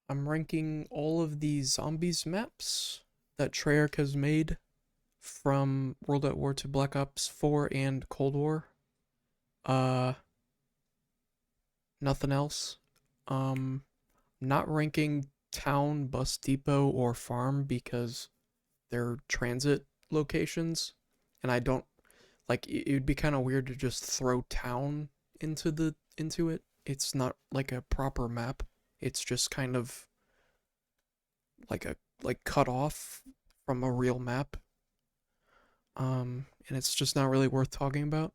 I'm ranking all of the zombies maps that Treyarch has made from World at War to Black Ops 4 and Cold War. Uh, Nothing else. Um, Not ranking town, bus depot, or farm because they're transit locations, and I don't like. It would be kind of weird to just throw town into it. It's not like a proper map. It's just kind of like a cut off from a real map. And it's just not really worth talking about.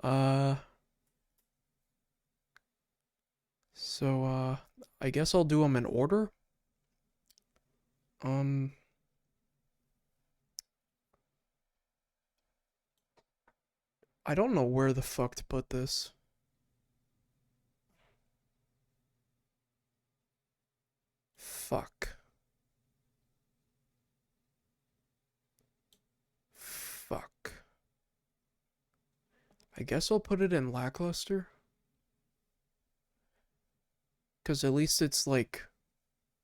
Uh, so I guess I'll do them in order. Um, I don't know where the fuck to put this. Fuck. Fuck. I guess I'll put it in lackluster. Cause at least it's like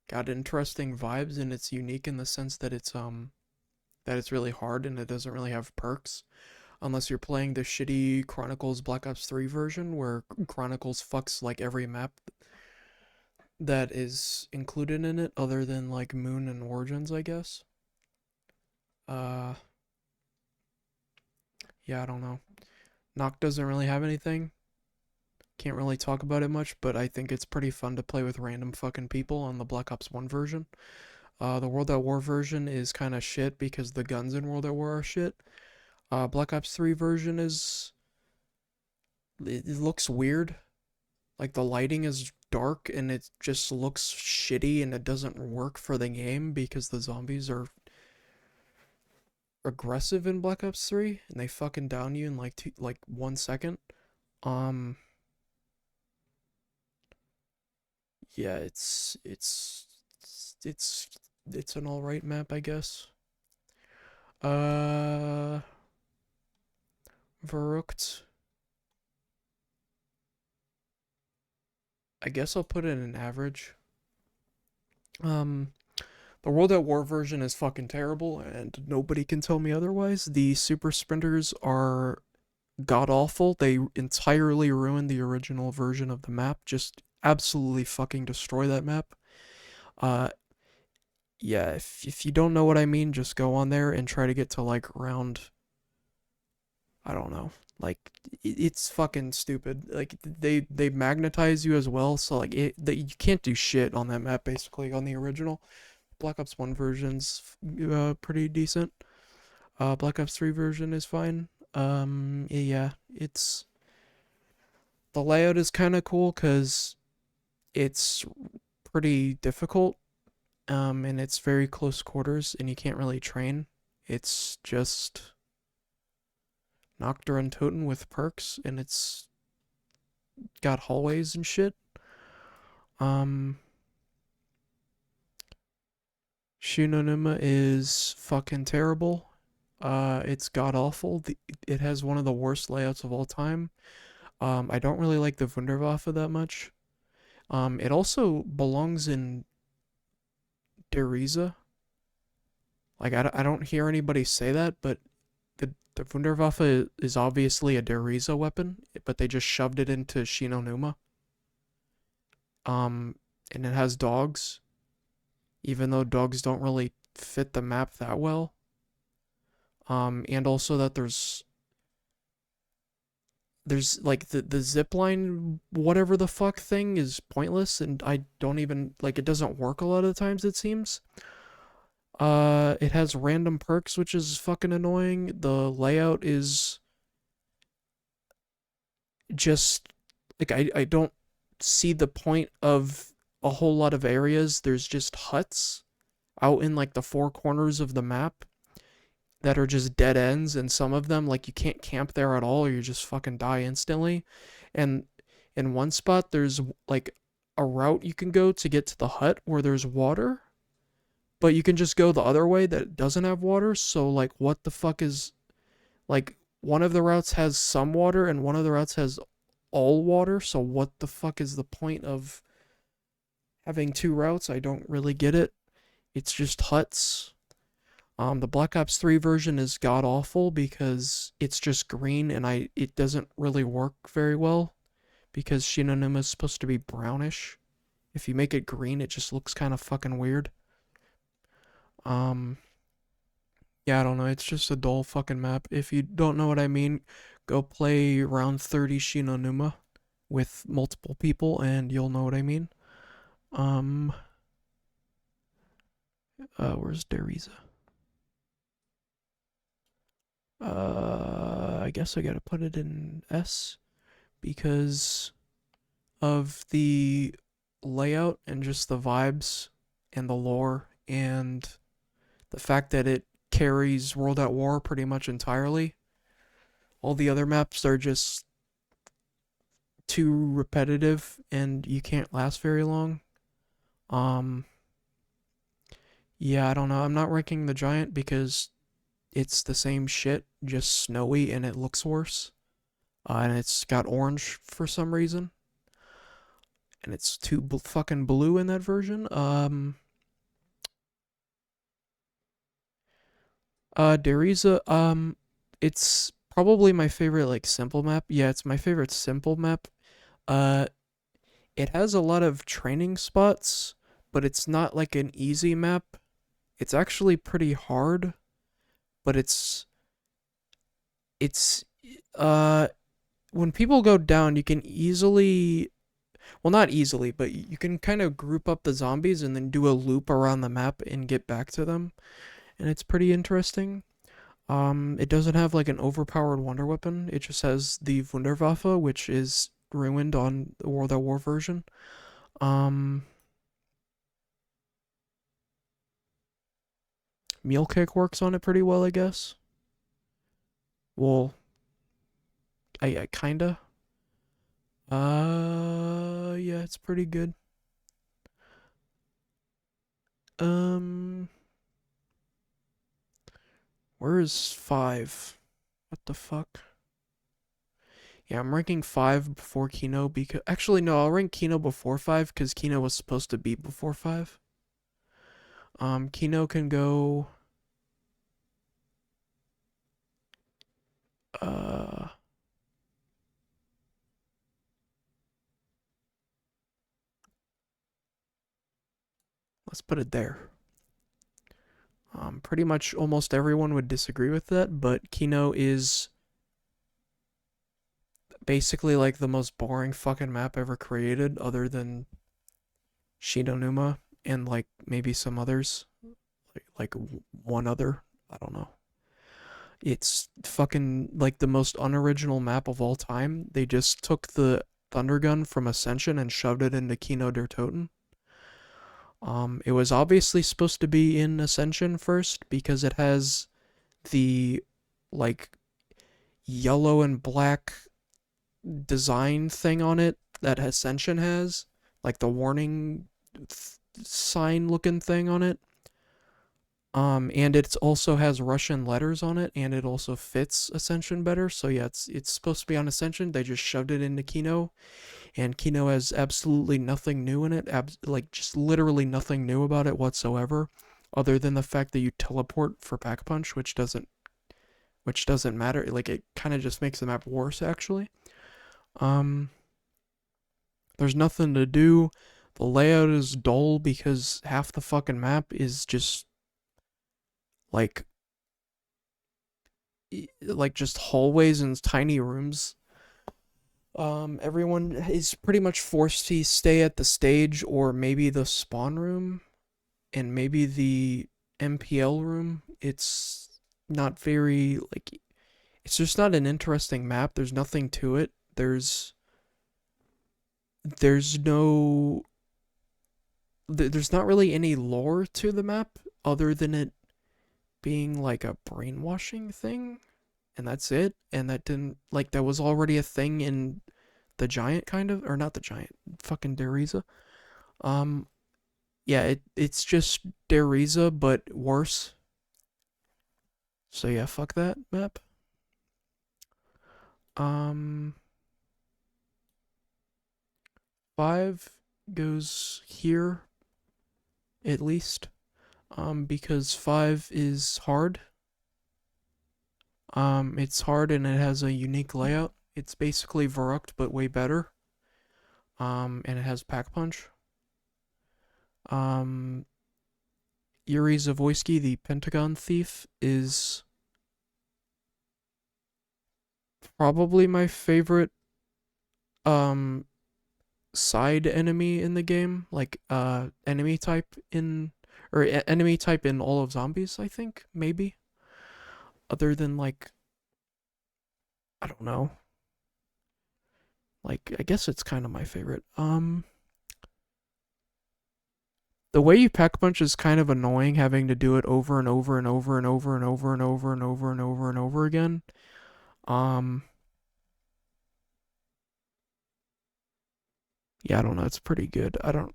got interesting vibes and it's unique in the sense that it's really hard and it doesn't really have perks. Unless you're playing the shitty Chronicles Black Ops 3 version where Chronicles fucks like every map that is included in it other than like Moon and Origins, I guess. Uh yeah, I don't know. Noct doesn't really have anything. Can't really talk about it much, but I think it's pretty fun to play with random fucking people on the Black Ops 1 version. The World at War version is kind of shit because the guns in World at War are shit. Black Ops 3 version is it looks weird. Like the lighting is dark and it just looks shitty and it doesn't work for the game because the zombies are aggressive in Black Ops 3 and they fucking down you in like 1 second. Um yeah, it's it's an alright map, I guess. Uh Verrucht. I guess I'll put it in average. Um the World at War version is fucking terrible and nobody can tell me otherwise. The super sprinters are god awful. They entirely ruined the original version of the map. Just absolutely fucking destroy that map. Uh, yeah, if you don't know what I mean, just go on there and try to get to like round. I don't know. Like it's fucking stupid. Like they magnetize you as well, so like you can't do shit on that map basically on the original. Black Ops 1 version's pretty decent. Black Ops 3 version is fine. Yeah, it's the layout is kind of cool because it's pretty difficult. And it's very close quarters, and you can't really train. It's just Nocturne Toten with perks, and it's got hallways and shit. Um, Shinonuma is fucking terrible. It's god awful. It has one of the worst layouts of all time. I don't really like the Wunderwaffe that much. It also belongs in Deriza. Like, I don't hear anybody say that, but the Wunderwaffe is obviously a Deriza weapon, but they just shoved it into Shinonuma. Um, and it has dogs, even though dogs don't really fit the map that well. And also that there's like the zip line whatever the fuck thing is pointless and I don't even like it doesn't work a lot of the times it seems. It has random perks which is fucking annoying. The layout is just like I don't see the point of a whole lot of areas. There's just huts out in like the four corners of the map that are just dead ends, and some of them like you can't camp there at all or you just fucking die instantly. And in one spot there's like a route you can go to get to the hut where there's water, but you can just go the other way that doesn't have water. So like what the fuck is like one of the routes has some water and one of the routes has all water. So what the fuck is the point of having two routes. I don't really get it. It's just huts. The Black Ops 3 version is god awful because it's just green and it doesn't really work very well because Shinonuma is supposed to be brownish. If you make it green, it just looks kind of fucking weird. Um, yeah, I don't know. It's just a dull fucking map. If you don't know what I mean, go play round 30 Shinonuma with multiple people and you'll know what I mean. Um, where's Deriza? I guess I gotta put it in S because of the layout and just the vibes and the lore and the fact that it carries World at War pretty much entirely. All the other maps are just too repetitive and you can't last very long. Um yeah, I don't know. I'm not ranking the Giant because it's the same shit, just snowy and it looks worse. And it's got orange for some reason. And it's too fucking blue in that version. Deriza, it's probably my favorite like simple map. Yeah, it's my favorite simple map. Uh, it has a lot of training spots, but it's not like an easy map. It's actually pretty hard, but it's uh when people go down, you can easily, well, not easily, but you can kind of group up the zombies and then do a loop around the map and get back to them, and it's pretty interesting. It doesn't have like an overpowered wonder weapon. It just has the Wunderwaffe, which is ruined on the World at War version. Um, Meal Kick works on it pretty well, I guess. Well, I kinda. Yeah, it's pretty good. Um, where is 5? What the fuck? Yeah, I'm ranking 5 before Kino because actually no, I'll rank Kino before 5 because Kino was supposed to be before 5. Kino can go. Uh, let's put it there. Pretty much almost everyone would disagree with that, but Kino is basically like the most boring fucking map ever created, other than Shinonuma and like maybe some others, like one other. I don't know. It's fucking like the most unoriginal map of all time. They just took the Thunder Gun from Ascension and shoved it into Kino der Toten. It was obviously supposed to be in Ascension first because it has the like yellow and black design thing on it that Ascension has, like the warning sign looking thing on it. And it also has Russian letters on it, and it also fits Ascension better. So yeah, it's supposed to be on Ascension. They just shoved it into Kino, and Kino has absolutely nothing new in it. Like just literally nothing new about it whatsoever, other than the fact that you teleport for Pack Punch, which doesn't matter. Like it kind of just makes the map worse actually. Um, there's nothing to do. The layout is dull because half the fucking map is just like just hallways and tiny rooms. Everyone is pretty much forced to stay at the stage or maybe the spawn room and maybe the MPL room. It's not very like it's just not an interesting map. There's nothing to it. There's no there's not really any lore to the map other than it being like a brainwashing thing, and that's it. And that didn't like that was already a thing in the Giant kind of, or not the Giant, fucking Deriza. Um, yeah, it's just Deriza but worse. So yeah, fuck that map. Um, 5. goes here, at least. Because 5 is hard. It's hard and it has a unique layout. It's basically Verruct, but way better. And it has Pack Punch. Um, Yuri Zavoyski, the Pentagon Thief, is probably my favorite um side enemy in the game, like enemy type in enemy type in all of zombies, I think, maybe. Other than like I don't know. Like I guess it's kind of my favorite. The way you pack punch is kind of annoying having to do it over and over and over and over and over and over and over and over and over again. Um yeah, I don't know. It's pretty good. I don't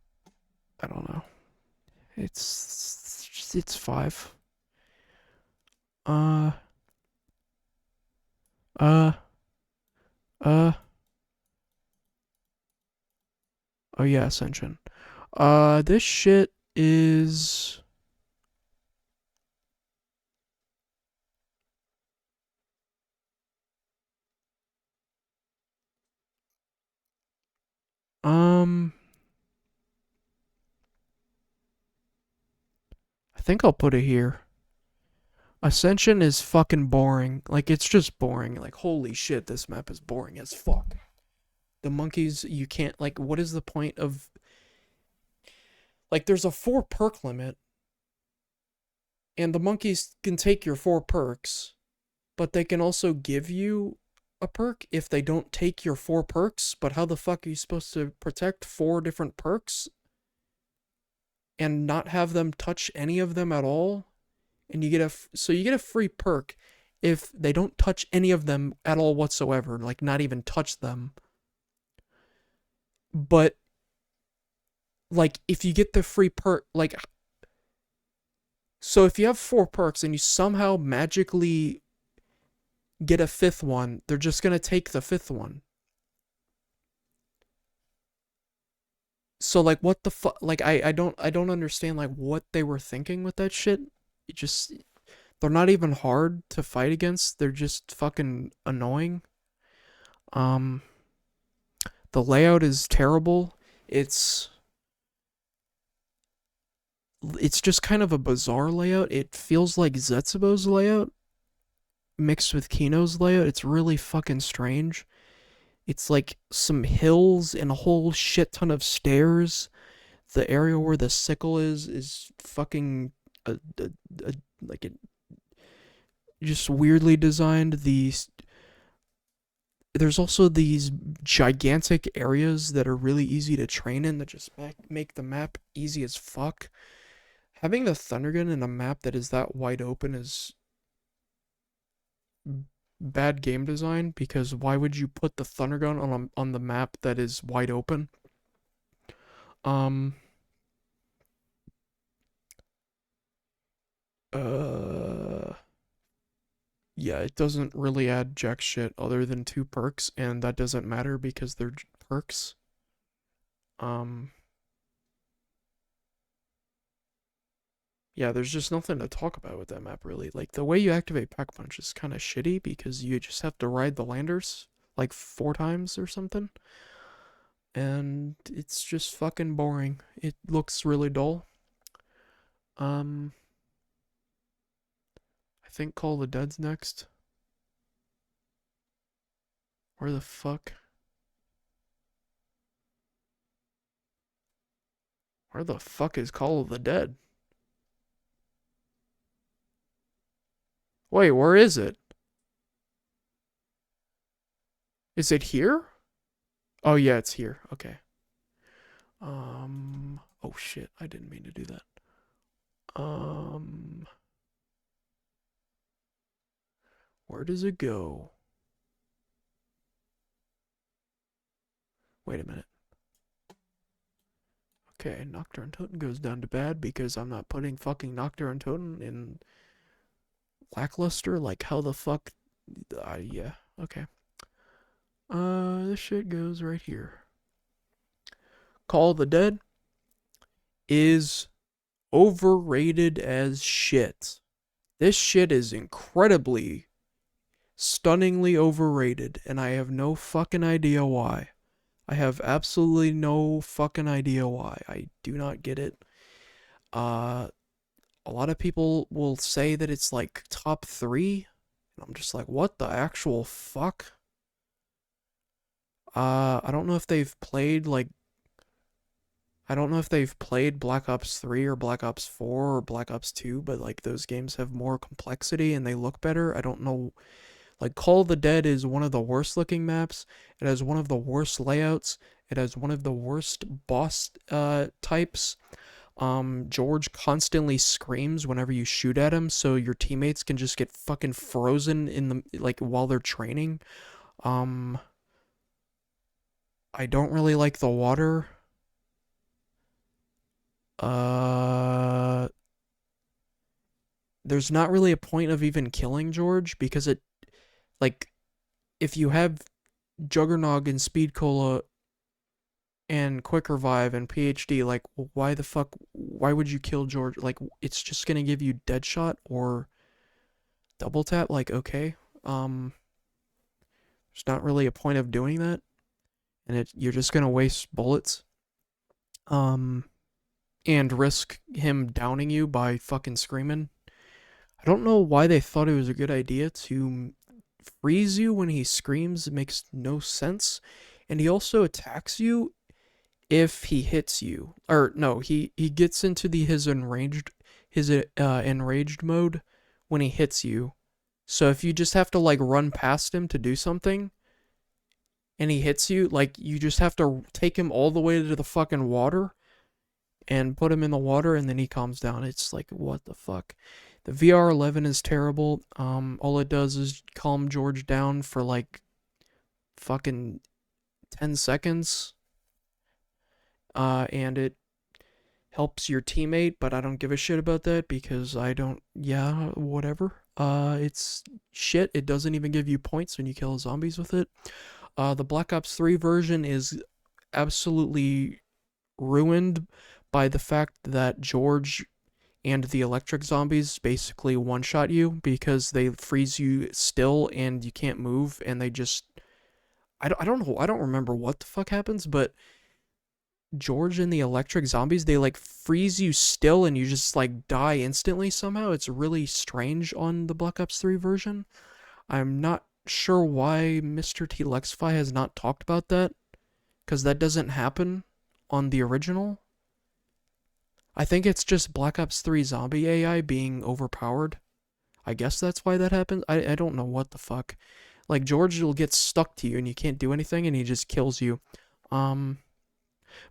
know. It's 5. Uh uh uh oh yeah, Ascension. This shit is um I think I'll put it here. Ascension is fucking boring. Like it's just boring. Like holy shit, this map is boring as fuck. The monkeys, you can't like what is the point of like there's a 4 perk limit and the monkeys can take your 4 perks, but they can also give you a perk if they don't take your 4 perks, but how the fuck are you supposed to protect 4 different perks and not have them touch any of them at all? And you get so you get a free perk if they don't touch any of them at all whatsoever, like not even touch them. But like if you get the free perk, like so if you have 4 perks and you somehow magically get a 5th one, they're just going to take the 5th one. So like what the fuck, like I don't understand like what they were thinking with that shit. It just they're not even hard to fight against. They're just fucking annoying. Um the layout is terrible. It's it's just kind of a bizarre layout. It feels like Zetsubo's layout mixed with Kino's layout. It's really fucking strange. It's like some hills and a whole shit ton of stairs. The area where the sickle is fucking a like it just weirdly designed. There's also these gigantic areas that are really easy to train in that just make the map easy as fuck. Having the thunder gun in a map that is that wide open is bad game design because why would you put the thunder gun on the map that is wide open? Um uh yeah, it doesn't really add jack shit other than 2 perks and that doesn't matter because they're perks. Um yeah, there's just nothing to talk about with that map really. Like the way you activate Pack Punch is kind of shitty because you just have to ride the landers like 4 times or something. And it's just fucking boring. It looks really dull. Um I think Call of the Dead's next. Where the fuck? Where the fuck is Call of the Dead? Wait, where is it? Is it here? Oh yeah, it's here. Okay. Oh shit, I didn't mean to do that. Um where does it go? Wait a minute. Okay, Nocturne Totem goes down to bad because I'm not putting fucking Nocturne Totem in lackluster. Like how the fuck? Yeah. Okay. This shit goes right here. Call of the Dead is overrated as shit. This shit is incredibly, stunningly overrated, and I have no fucking idea why. I have absolutely no fucking idea why. I do not get it. Uh, a lot of people will say that it's like top three. And I'm just like, what the actual fuck? I don't know if they've played like I don't know if they've played Black Ops 3 or Black Ops 4 or Black Ops 2, but like those games have more complexity and they look better. I don't know. Like Call of the Dead is one of the worst looking maps. It has one of the worst layouts. It has one of the worst boss types. George constantly screams whenever you shoot at him, so your teammates can just get fucking frozen in the like while they're training. Um, I don't really like the water. Uh, there's not really a point of even killing George because it like if you have Juggernog and Speed Cola and Quick Revive and PhD, like why the fuck why would you kill George? Like it's just gonna give you Deadshot or Double Tap, like okay. Um there's not really a point of doing that. And you're just gonna waste bullets. Um and risk him downing you by fucking screaming. I don't know why they thought it was a good idea to freeze you when he screams. It makes no sense. And he also attacks you if he hits you. Or no, he gets into his enraged mode when he hits you. So if you just have to like run past him to do something and he hits you, like you just have to take him all the way to the fucking water and put him in the water and then he calms down. It's like what the fuck. The VR11 is terrible. All it does is calm George down for like fucking 10 seconds. And it helps your teammate, but I don't give a shit about that because I don't, yeah, whatever. It's shit. It doesn't even give you points when you kill zombies with it. The Black Ops 3 version is absolutely ruined by the fact that George and the electric zombies basically one-shot you because they freeze you still and you can't move and they just I don't know. I don't remember what the fuck happens, but George and the electric zombies, they like freeze you still and you just like die instantly somehow. It's really strange on the Black Ops 3 version. I'm not sure why Mr. T. Lexify has not talked about that, because that doesn't happen on the original. I think it's just Black Ops 3 zombie AI being overpowered. I guess that's why that happens. I don't know what the fuck. Like, George will get stuck to you and you can't do anything and he just kills you. But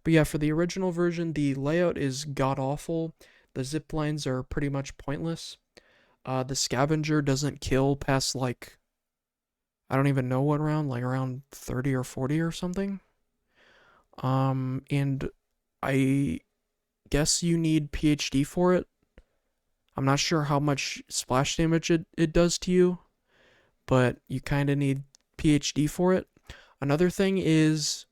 yeah, for the original version, the layout is god-awful. The zip lines are pretty much pointless. The scavenger doesn't kill past, like, I don't even know what round, like around 30 or 40 or something. And I guess you need PhD for it. I'm not sure how much splash damage it does to you, but you kind of need PhD for it. Another thing is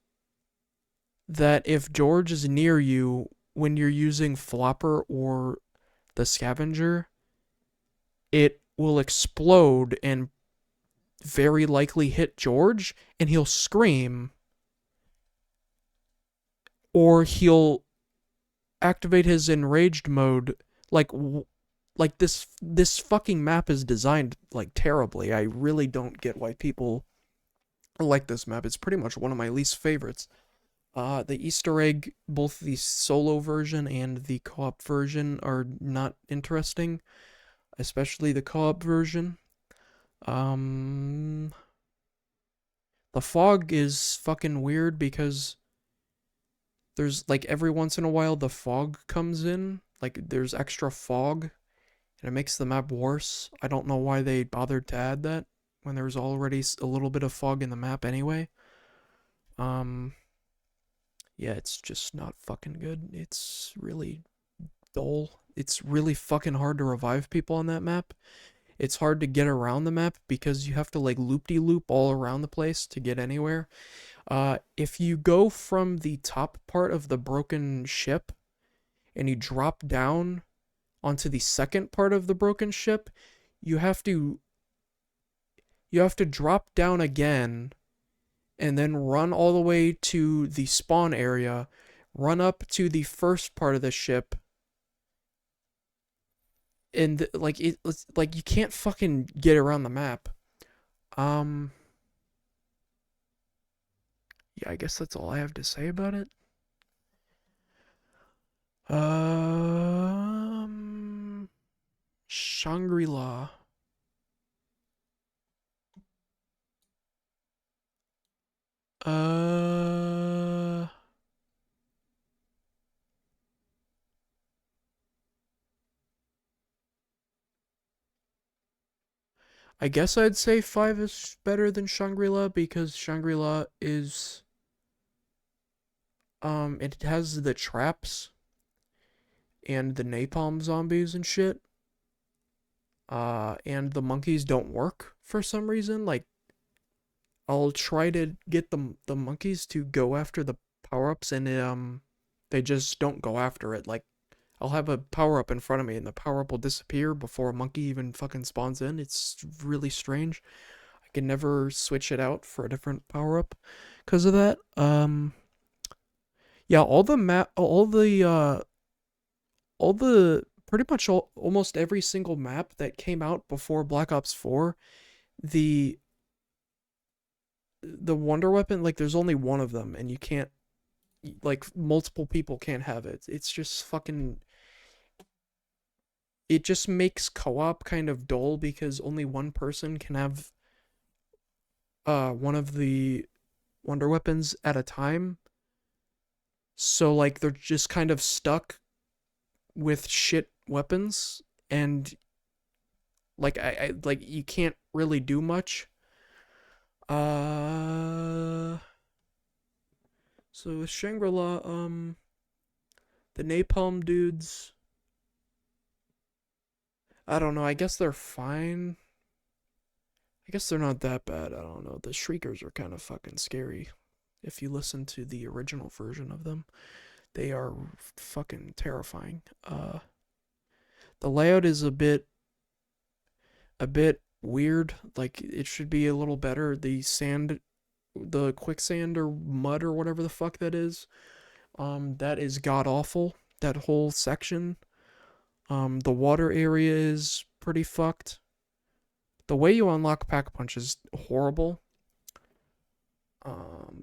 that if George is near you when you're using Flopper or the Scavenger, it will explode and very likely hit George, and he'll scream, or he'll activate his enraged mode. Like this fucking map is designed like terribly. I really don't get why people like this map. It's pretty much one of my least favorites. The Easter egg, both the solo version and the co-op version, are not interesting, especially the co-op version. The fog is fucking weird because there's like every once in a while the fog comes in, like there's extra fog, and it makes the map worse. I don't know why they bothered to add that when there's already a little bit of fog in the map anyway. Yeah, it's just not fucking good. It's really dull. It's really fucking hard to revive people on that map. It's hard to get around the map because you have to like loop-de-loop all around the place to get anywhere. If you go from the top part of the broken ship and you drop down onto the second part of the broken ship, you have to you have to drop down again and then run all the way to the spawn area, run up to the first part of the ship, and like you can't fucking get around the map. Um yeah, I guess that's all I have to say about it. Um Shangri-La. Uh I guess I'd say 5 is better than Shangri-La because Shangri-La is it has the traps and the napalm zombies and shit. And the monkeys don't work for some reason. Like I'll try to get the monkeys to go after the power-ups and they just don't go after it. Like I'll have a power-up in front of me and the power-up will disappear before a monkey even fucking spawns in. It's really strange. I can never switch it out for a different power-up because of that. Yeah, all the pretty much almost every single map that came out before Black Ops 4, the the wonder weapon, like there's only one of them and you can't, like multiple people can't have it. It's just fucking, it just makes co-op kind of dull because only one person can have one of the wonder weapons at a time. So like they're just kind of stuck with shit weapons, and I like you can't really do much. Uh so with Shangri-La, the napalm dudes, I don't know, I guess they're fine. I guess they're not that bad. I don't know. The Shriekers are kind of fucking scary. If you listen to the original version of them, they are fucking terrifying. The layout is a bit weird. Like it should be a little better. The quicksand or mud or whatever the fuck that is, that is god awful. That whole section. The water area is pretty fucked. The way you unlock pack punch is horrible.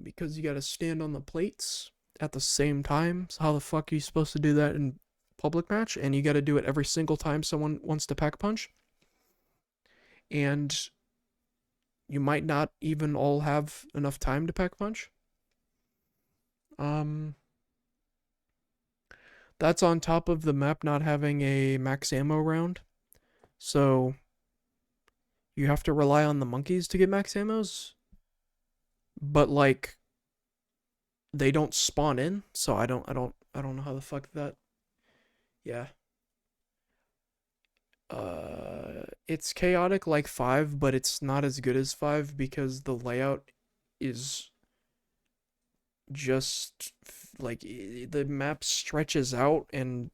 Because you gotta stand on the plates at the same time. So how the fuck are you supposed to do that in public match? And you gotta do it every single time someone wants to pack punch. And you might not even all have enough time to pack punch. Um, that's on top of the map not having a max ammo round. So you have to rely on the monkeys to get max ammos. But like they don't spawn in, so I don't know how the fuck that. Yeah. It's chaotic like 5, but it's not as good as 5 because the layout is just like the map stretches out and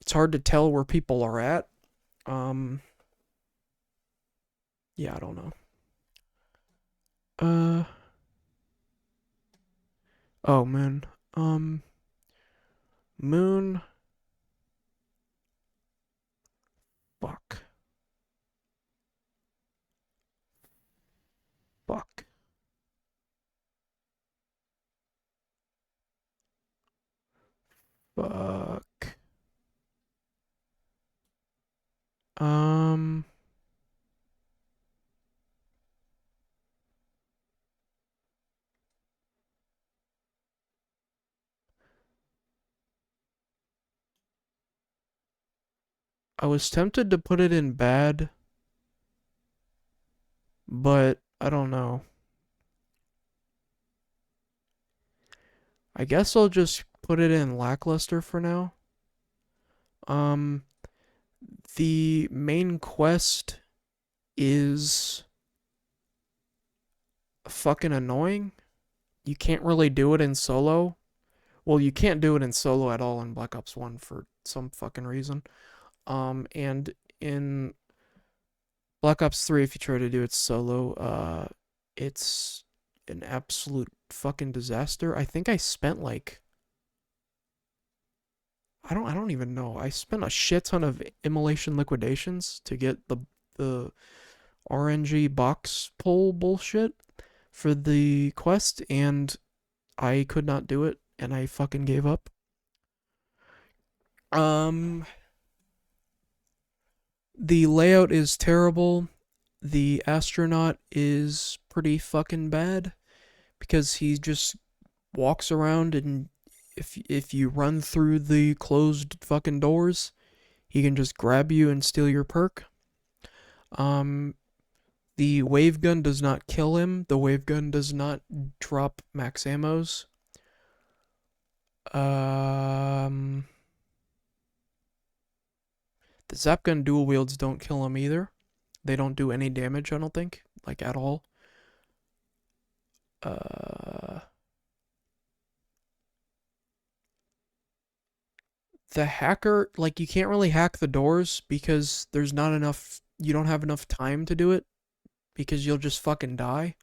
it's hard to tell where people are at. Um yeah, I don't know. Uh oh man. Um Moon, fuck. Fuck. Fuck. Um I was tempted to put it in bad, but I don't know. I guess I'll just put it in lackluster for now. Um, the main quest is fucking annoying. you can't really do it in solo. Well, you can't do it in solo at all in Black Ops 1 for some fucking reason. And in Black Ops 3, if you try to do it solo, it's an absolute fucking disaster. I think I spent like I don't even know. I spent a shit ton of immolation liquidations to get the RNG box pull bullshit for the quest, and I could not do it, and I fucking gave up. Um, the layout is terrible. The astronaut is pretty fucking bad because he just walks around, and if you run through the closed fucking doors, he can just grab you and steal your perk. Um, the wave gun does not kill him. The wave gun does not drop max ammos. Um, the zap gun dual wields don't kill him either. They don't do any damage, I don't think, like at all. Uh, the hacker, like, you can't really hack the doors because there's not enough, you don't have enough time to do it because you'll just fucking die.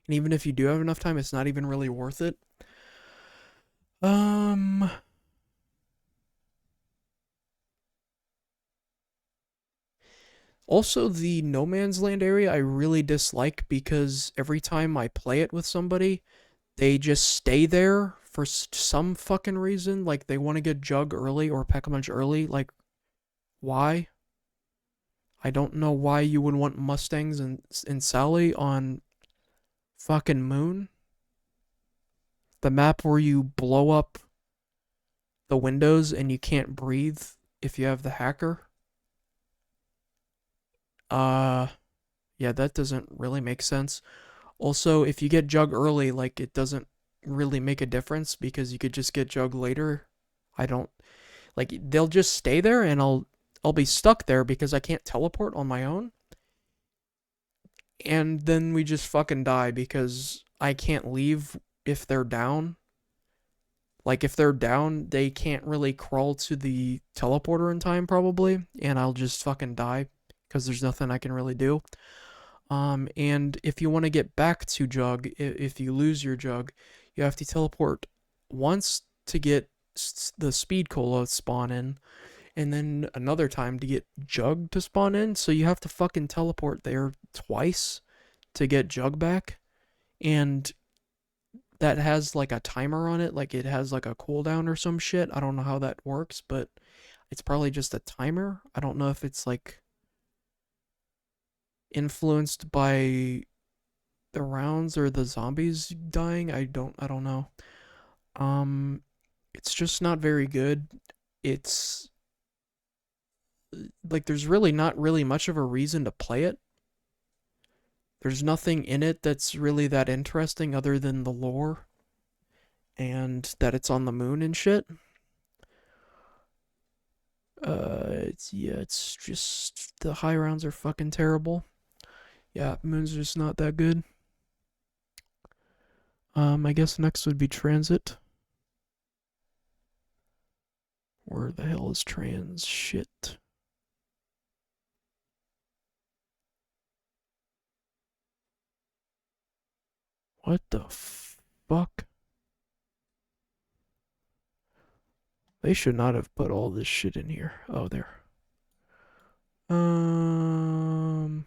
And even if you do have enough time, it's not even really worth it. Um, Also, the No Man's Land area I really dislike because every time I play it with somebody, they just stay there for some fucking reason. Like, they want to get Jug early or Peck a Munch early. Like, why? I don't know why you would want Mustangs and Sally on fucking Moon. The map where you blow up the windows and you can't breathe if you have the hacker. Uh, yeah, that doesn't really make sense. Also, if you get Jug early, like, it doesn't really make a difference because you could just get Jug later. I don't like they'll just stay there and I'll be stuck there because I can't teleport on my own. And then we just fucking die because I can't leave if they're down. Like, if they're down, they can't really crawl to the teleporter in time probably, and I'll just fucking die because there's nothing I can really do. And if you want to get back to Jug, if you lose your Jug, you have to teleport once to get the Speed Cola spawn in, and then another time to get Jug to spawn in. So you have to fucking teleport there twice to get Jug back, and that has like a timer on it, like it has like a cooldown or some shit. I don't know how that works, but it's probably just a timer. I don't know if it's like influenced by the rounds or the zombies dying. I don't know. Um it's just not very good. It's like there's really not really much of a reason to play it. There's nothing in it that's really that interesting other than the lore and that it's on the moon and shit. It's just the high rounds are fucking terrible. Yeah, moon's just not that good. I guess next would be transit. Where the hell is trans shit? What the fuck? They should not have put all this shit in here. Oh, there. Um,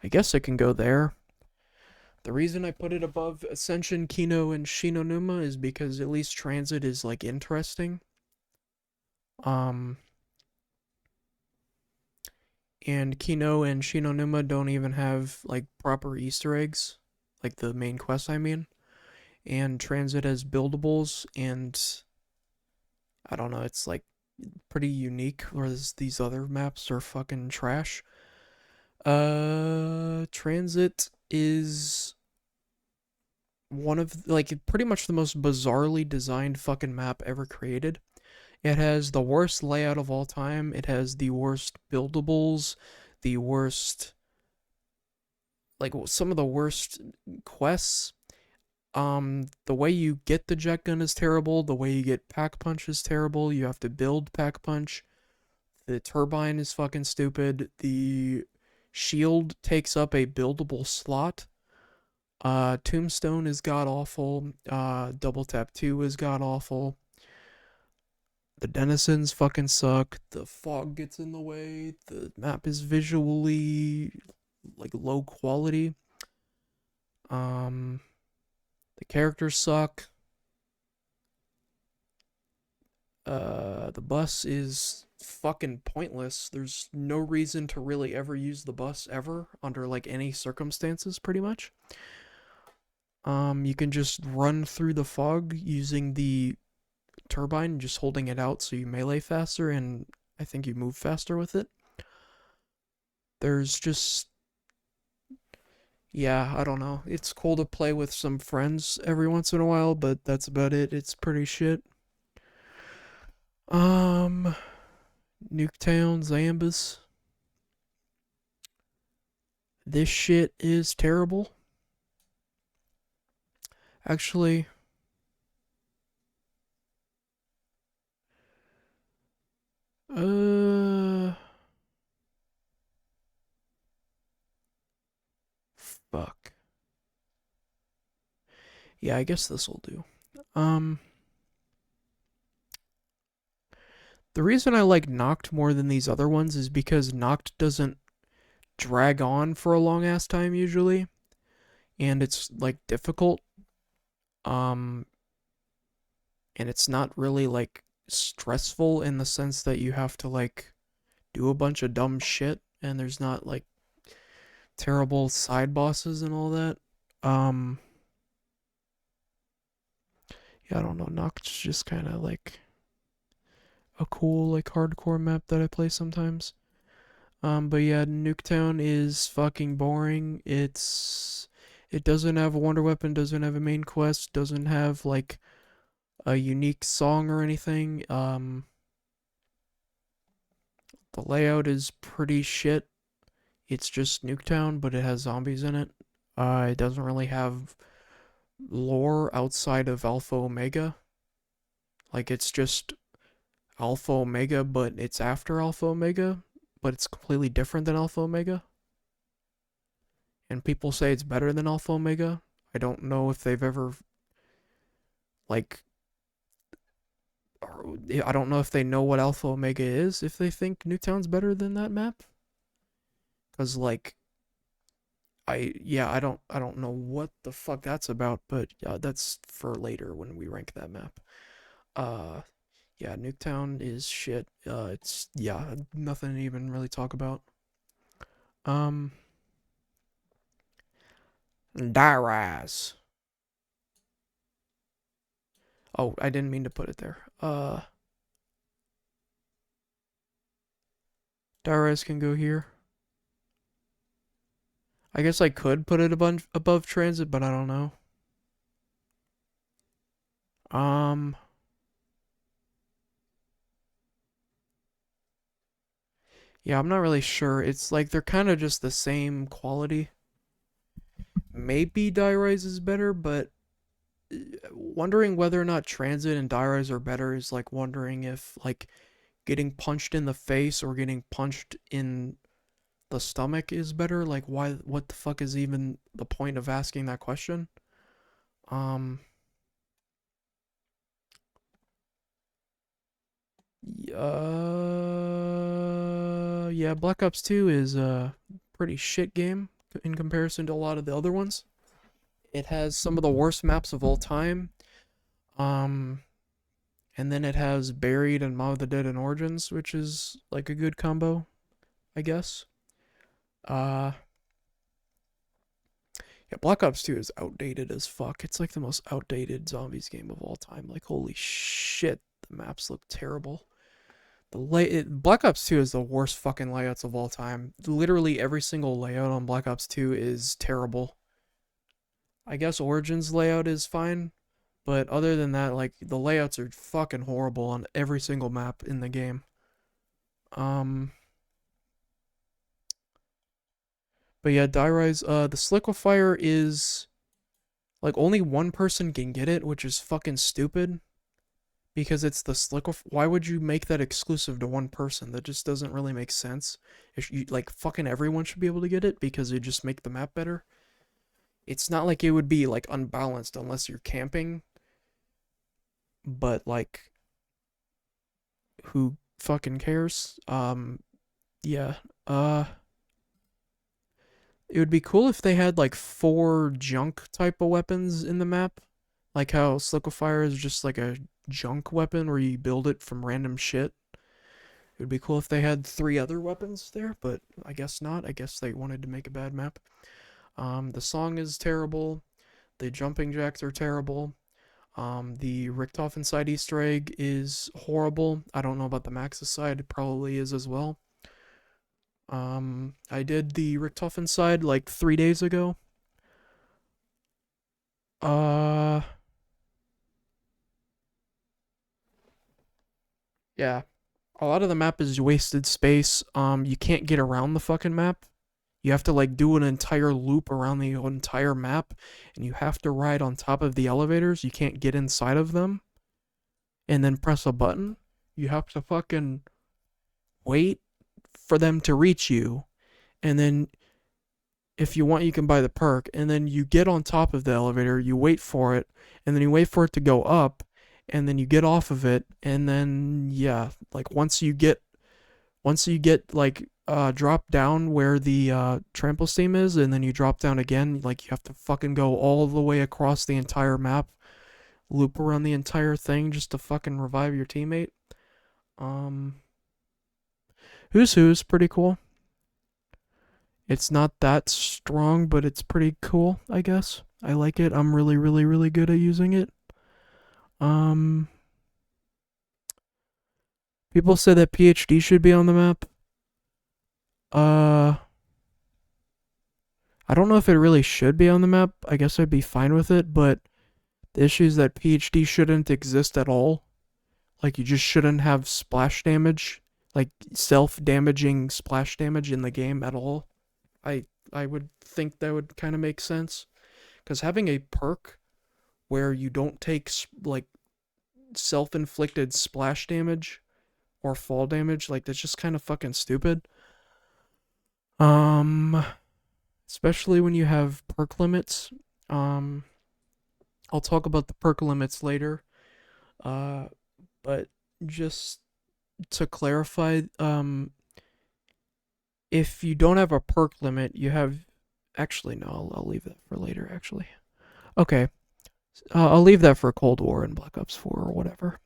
I guess I can go there. The reason I put it above Ascension, Kino, and Shinonuma is because at least transit is like interesting. Um, and Kino and Shinonuma don't even have like proper Easter eggs, like the main quest, I mean. And transit has buildables, and I don't know, it's like pretty unique, whereas these other maps are fucking trash. Transit is one of like pretty much the most bizarrely designed fucking map ever created. It has the worst layout of all time. It has the worst buildables, the worst, like some of the worst quests. The way you get the jet gun is terrible. The way you get pack punch is terrible. You have to build pack punch. The turbine is fucking stupid. The shield takes up a buildable slot. Tombstone is god awful. Double Tap 2 is god awful. The denizens fucking suck. The fog gets in the way. The map is visually like low quality. Um, the characters suck. The bus is fucking pointless. There's no reason to really ever use the bus ever under like any circumstances, pretty much. You can just run through the fog using the turbine, just holding it out so you melee faster, and I think you move faster with it. There's just, yeah, I don't know. It's cool to play with some friends every once in a while, but that's about it. It's pretty shit. Um, Nuketown, Zambus. This shit is terrible. Actually, uh, fuck. Yeah, I guess this will do. Um, the reason I like Noct more than these other ones is because Noct doesn't drag on for a long ass time usually, and it's like difficult. Um, and it's not really like stressful in the sense that you have to like do a bunch of dumb shit, and there's not like terrible side bosses and all that. Um, yeah, I don't know. Noct's just kind of like a cool like hardcore map that I play sometimes. But yeah, Nuketown is fucking boring. It doesn't have a wonder weapon, doesn't have a main quest, doesn't have like a unique song or anything. The layout is pretty shit. It's just Nuketown, but it has zombies in it. It doesn't really have lore outside of Alpha Omega. Like it's just Alpha Omega, but it's after Alpha Omega, but it's completely different than Alpha Omega. And people say it's better than Alpha Omega. I don't know if they've ever like I don't know if they know what Alpha Omega is, if they think Nuketown's better than that map. Cause like I don't know what the fuck that's about, but that's for later when we rank that map. Uh yeah, Nuketown is shit. It's yeah, nothing to even really talk about. Um Dairaz. Oh, I didn't mean to put it there. Dairaz can go here. I guess I could put it above transit, but I don't know. Um, yeah, I'm not really sure. It's like they're kind of just the same quality. Maybe Die Rise is better, but wondering whether or not Transit and Die Rise are better is like wondering if like getting punched in the face or getting punched in the stomach is better. Like why what the fuck is even the point of asking that question? Um yeah, Black Ops 2 is a pretty shit game in comparison to a lot of the other ones. It has some of the worst maps of all time. Um, and then it has Buried and Maw of the Dead and Origins, which is like a good combo, I guess. Uh, yeah, Black Ops 2 is outdated as fuck. It's like the most outdated zombies game of all time. Like, holy shit, the maps look terrible. Black Ops 2 is the worst fucking layouts of all time. Literally every single layout on Black Ops 2 is terrible. I guess Origins layout is fine, But other than that, like the layouts are fucking horrible on every single map in the game. Um, but yeah, Die Rise. The Sliquifier is like only one person can get it, which is fucking stupid because it's the Sliquif. Why would you make that exclusive to one person? That just doesn't really make sense. If you like, fucking everyone should be able to get it because it just make the map better. It's not like it would be like unbalanced unless you're camping, but like who fucking cares? Yeah. Uh it would be cool if they had like four junk type of weapons in the map. Like how Sliquifier is just like a junk weapon where you build it from random shit. It would be cool if they had three other weapons there, but I guess not. I guess they wanted to make a bad map. The song is terrible. The jumping jacks are terrible. The Richtofen side Easter egg is horrible. I don't know about the Maxis side. It probably is as well. I did the Richtofen side like 3 days ago. Uh, yeah. A lot of the map is wasted space. You can't get around the fucking map. You have to like do an entire loop around the entire map, and you have to ride on top of the elevators. You can't get inside of them and then press a button. You have to fucking wait for them to reach you, and then if you want, you can buy the perk, and then you get on top of the elevator, you wait for it, and then you wait for it to go up, and then you get off of it, and then yeah, like once you get like drop down where the trample steam is, and then you drop down again, like you have to fucking go all the way across the entire map, loop around the entire thing just to fucking revive your teammate. Um, who's pretty cool. It's not that strong, but it's pretty cool, I guess. I like it. I'm really, really, really good at using it. Um, people say that PhD should be on the map. Uh, I don't know if it really should be on the map. I guess I'd be fine with it, but the issue is that PhD shouldn't exist at all. Like, you just shouldn't have splash damage, like self-damaging splash damage in the game at all. I I would think that would kind of make sense because having a perk where you don't take like self-inflicted splash damage or fall damage, like that's just kind of fucking stupid. Um, especially when you have perk limits. Um, I'll talk about the perk limits later. Uh, but just to clarify, if you don't have a perk limit, you have. Actually, no, I'll leave that for later. Actually, okay. I'll leave that for Cold War and Black Ops 4 or whatever.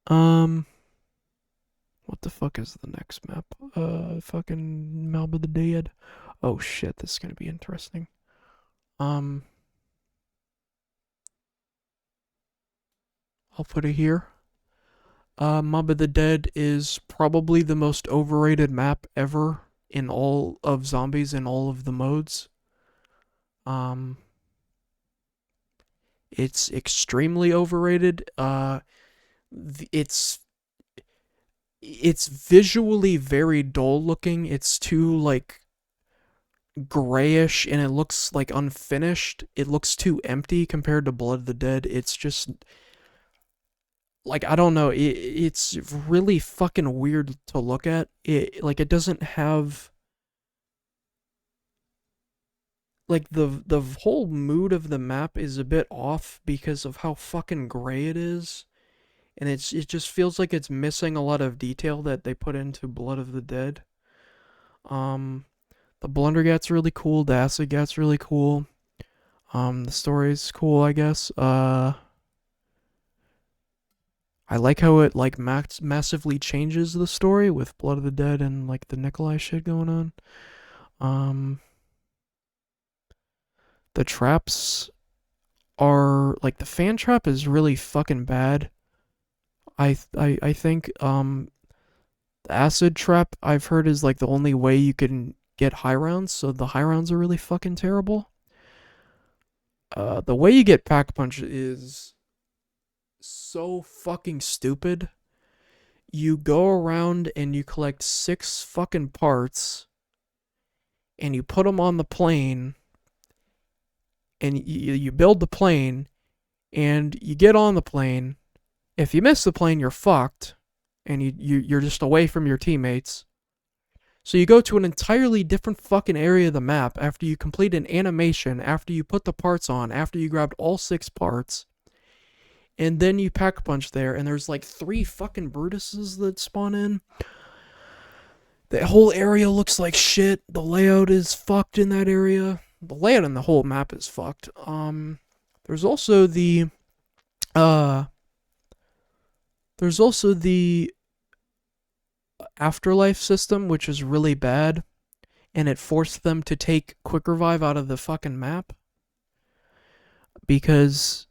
Um, what the fuck is the next map? Fucking Mob of the Dead. Oh shit, this is gonna be interesting. Um, I'll put it here. Mob of the Dead is probably the most overrated map ever in all of zombies in all of the modes. Um, it's extremely overrated. It's it's visually very dull looking. It's too like grayish and it looks like unfinished. It looks too empty compared to Blood of the Dead. It's just like I don't know. It's really fucking weird to look at. It doesn't have like the whole mood of the map is a bit off because of how fucking gray it is. And it just feels like it's missing a lot of detail that they put into Blood of the Dead. Um, the Blundergat's really cool. The Acid Gat's really cool. The story's cool, I guess. I like how it like massively changes the story with Blood of the Dead and like the Nikolai shit going on. Um, the traps are like the fan trap is really fucking bad. I think the acid trap I've heard is like the only way you can get high rounds, so the high rounds are really fucking terrible. The way you get pack punch is so fucking stupid. You go around and you collect 6 fucking parts and you put them on the plane and you build the plane and you get on the plane. If you miss the plane, you're fucked and you're just away from your teammates. So you go to an entirely different fucking area of the map after you complete an animation, after you put the parts on, after you grabbed all 6 parts, and then you pack punch there, and there's like 3 fucking Brutuses that spawn in. The whole area looks like shit. The layout is fucked in that area. The layout in the whole map is fucked. There's also the uh there's also the afterlife system, which is really bad, and it forced them to take quick revive out of the fucking map because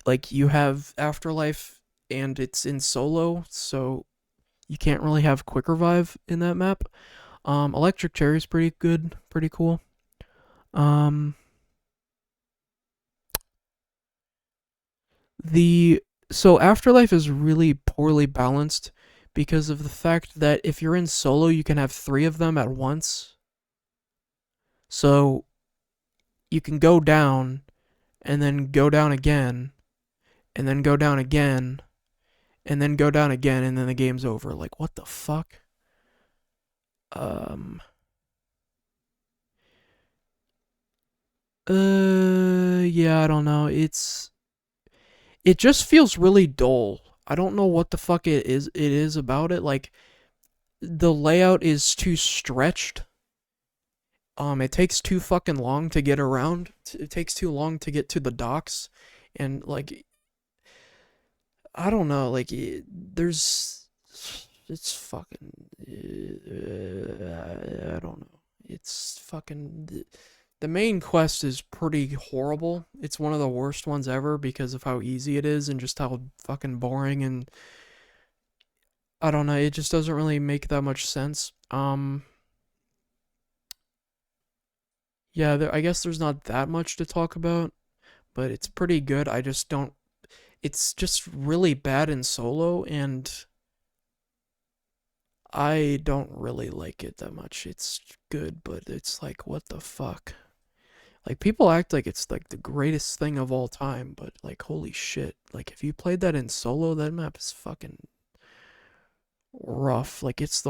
like you have afterlife and it's in solo, so you can't really have quick revive in that map. Electric Cherry is pretty good, pretty cool. Um, the so Afterlife is really poorly balanced because of the fact that if you're in solo, you can have 3 of them at once. So you can go down and then go down again and then go down again and then go down again and then the game's over. Like what the fuck? Um yeah, I don't know. It just feels really dull. I don't know what the fuck it is about it. Like the layout is too stretched. It takes too fucking long to get around. It takes too long to get to the docks, and like I don't know. Like there's, it's fucking. I don't know. It's fucking. The main quest is pretty horrible. It's one of the worst ones ever because of how easy it is and just how fucking boring and I don't know. It just doesn't really make that much sense. Yeah, I guess there's not that much to talk about, but it's pretty good. I just don't. It's just really bad in solo, and I don't really like it that much. It's good, but it's like, what the fuck? Like, people act like it's like the greatest thing of all time, but like, holy shit. Like, if you played that in solo, that map is fucking rough. Like, it's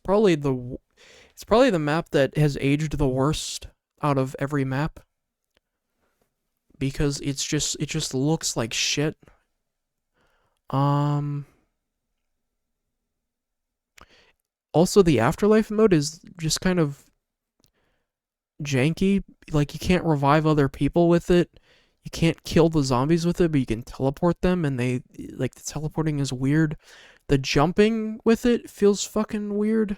probably the map that has aged the worst out of every map because it just looks like shit. Um Also the afterlife mode is just kind of janky. Like you can't revive other people with it. You can't kill the zombies with it, but you can teleport them and they like the teleporting is weird. The jumping with it feels fucking weird.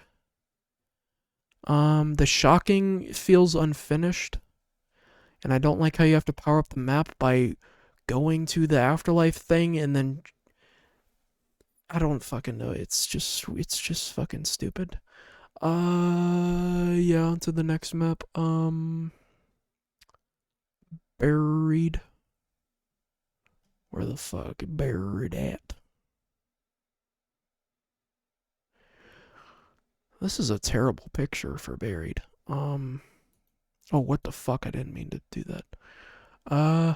The shocking feels unfinished. And I don't like how you have to power up the map by going to the afterlife thing and then I don't fucking know. It's just fucking stupid. Yeah, on to the next map. Buried. Where the fuck buried at? This is a terrible picture for buried. Oh, what the fuck? I didn't mean to do that. Uh,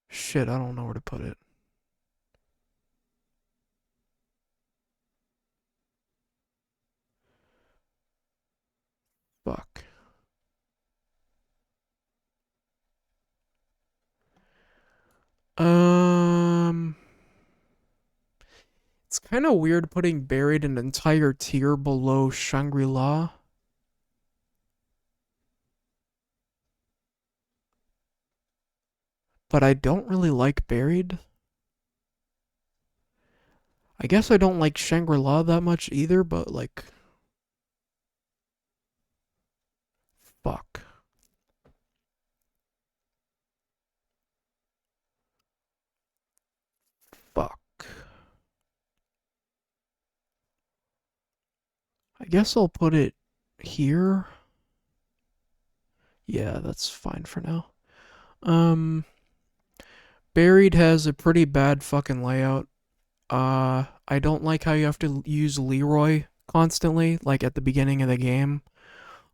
Shit, I don't know where to put it. Fuck. Um, it's kind of weird putting buried an entire tier below Shangri-La, but I don't really like buried. I guess I don't like Shangri-La that much either, but like, fuck. Fuck. I guess I'll put it here. Yeah, that's fine for now. Um, Buried has a pretty bad fucking layout. I don't like how you have to use Leroy constantly, like at the beginning of the game.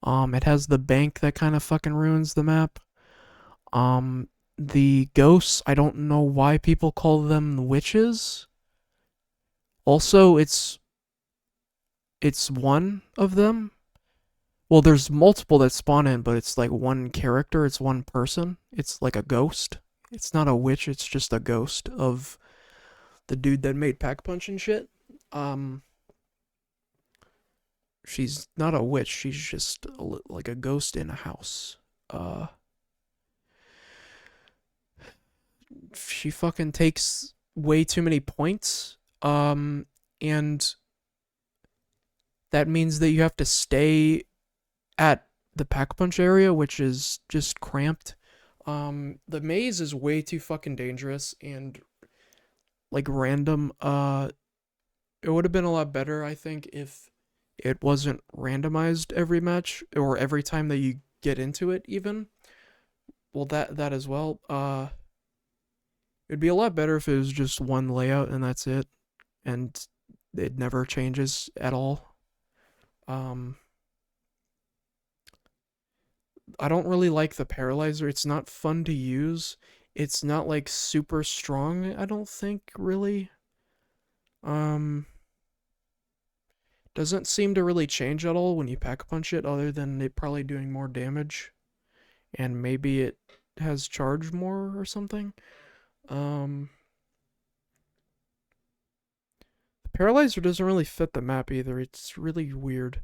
It has the bank that kind of fucking ruins the map. Um, the ghosts, I don't know why people call them witches. Also, it's one of them. Well, there's multiple that spawn in, but it's like one character, it's one person. It's like a ghost. It's not a witch, it's just a ghost of the dude that made Pack Punch and shit. Um, she's not a witch, she's just like a ghost in a house. Uh, she fucking takes way too many points. And that means that you have to stay at the Pack Punch area, which is just cramped. The maze is way too fucking dangerous and like random. It would have been a lot better, I think, if it wasn't randomized every match or every time that you get into it. Even well, that as well. It'd be a lot better if it was just one layout and that's it, and it never changes at all. Um, I don't really like the paralyzer. It's not fun to use. It's not like super strong, I don't think, really. Um doesn't seem to really change at all when you pack punch it other than it probably doing more damage and maybe it has charge more or something. Um the paralyzer doesn't really fit the map either. It's really weird.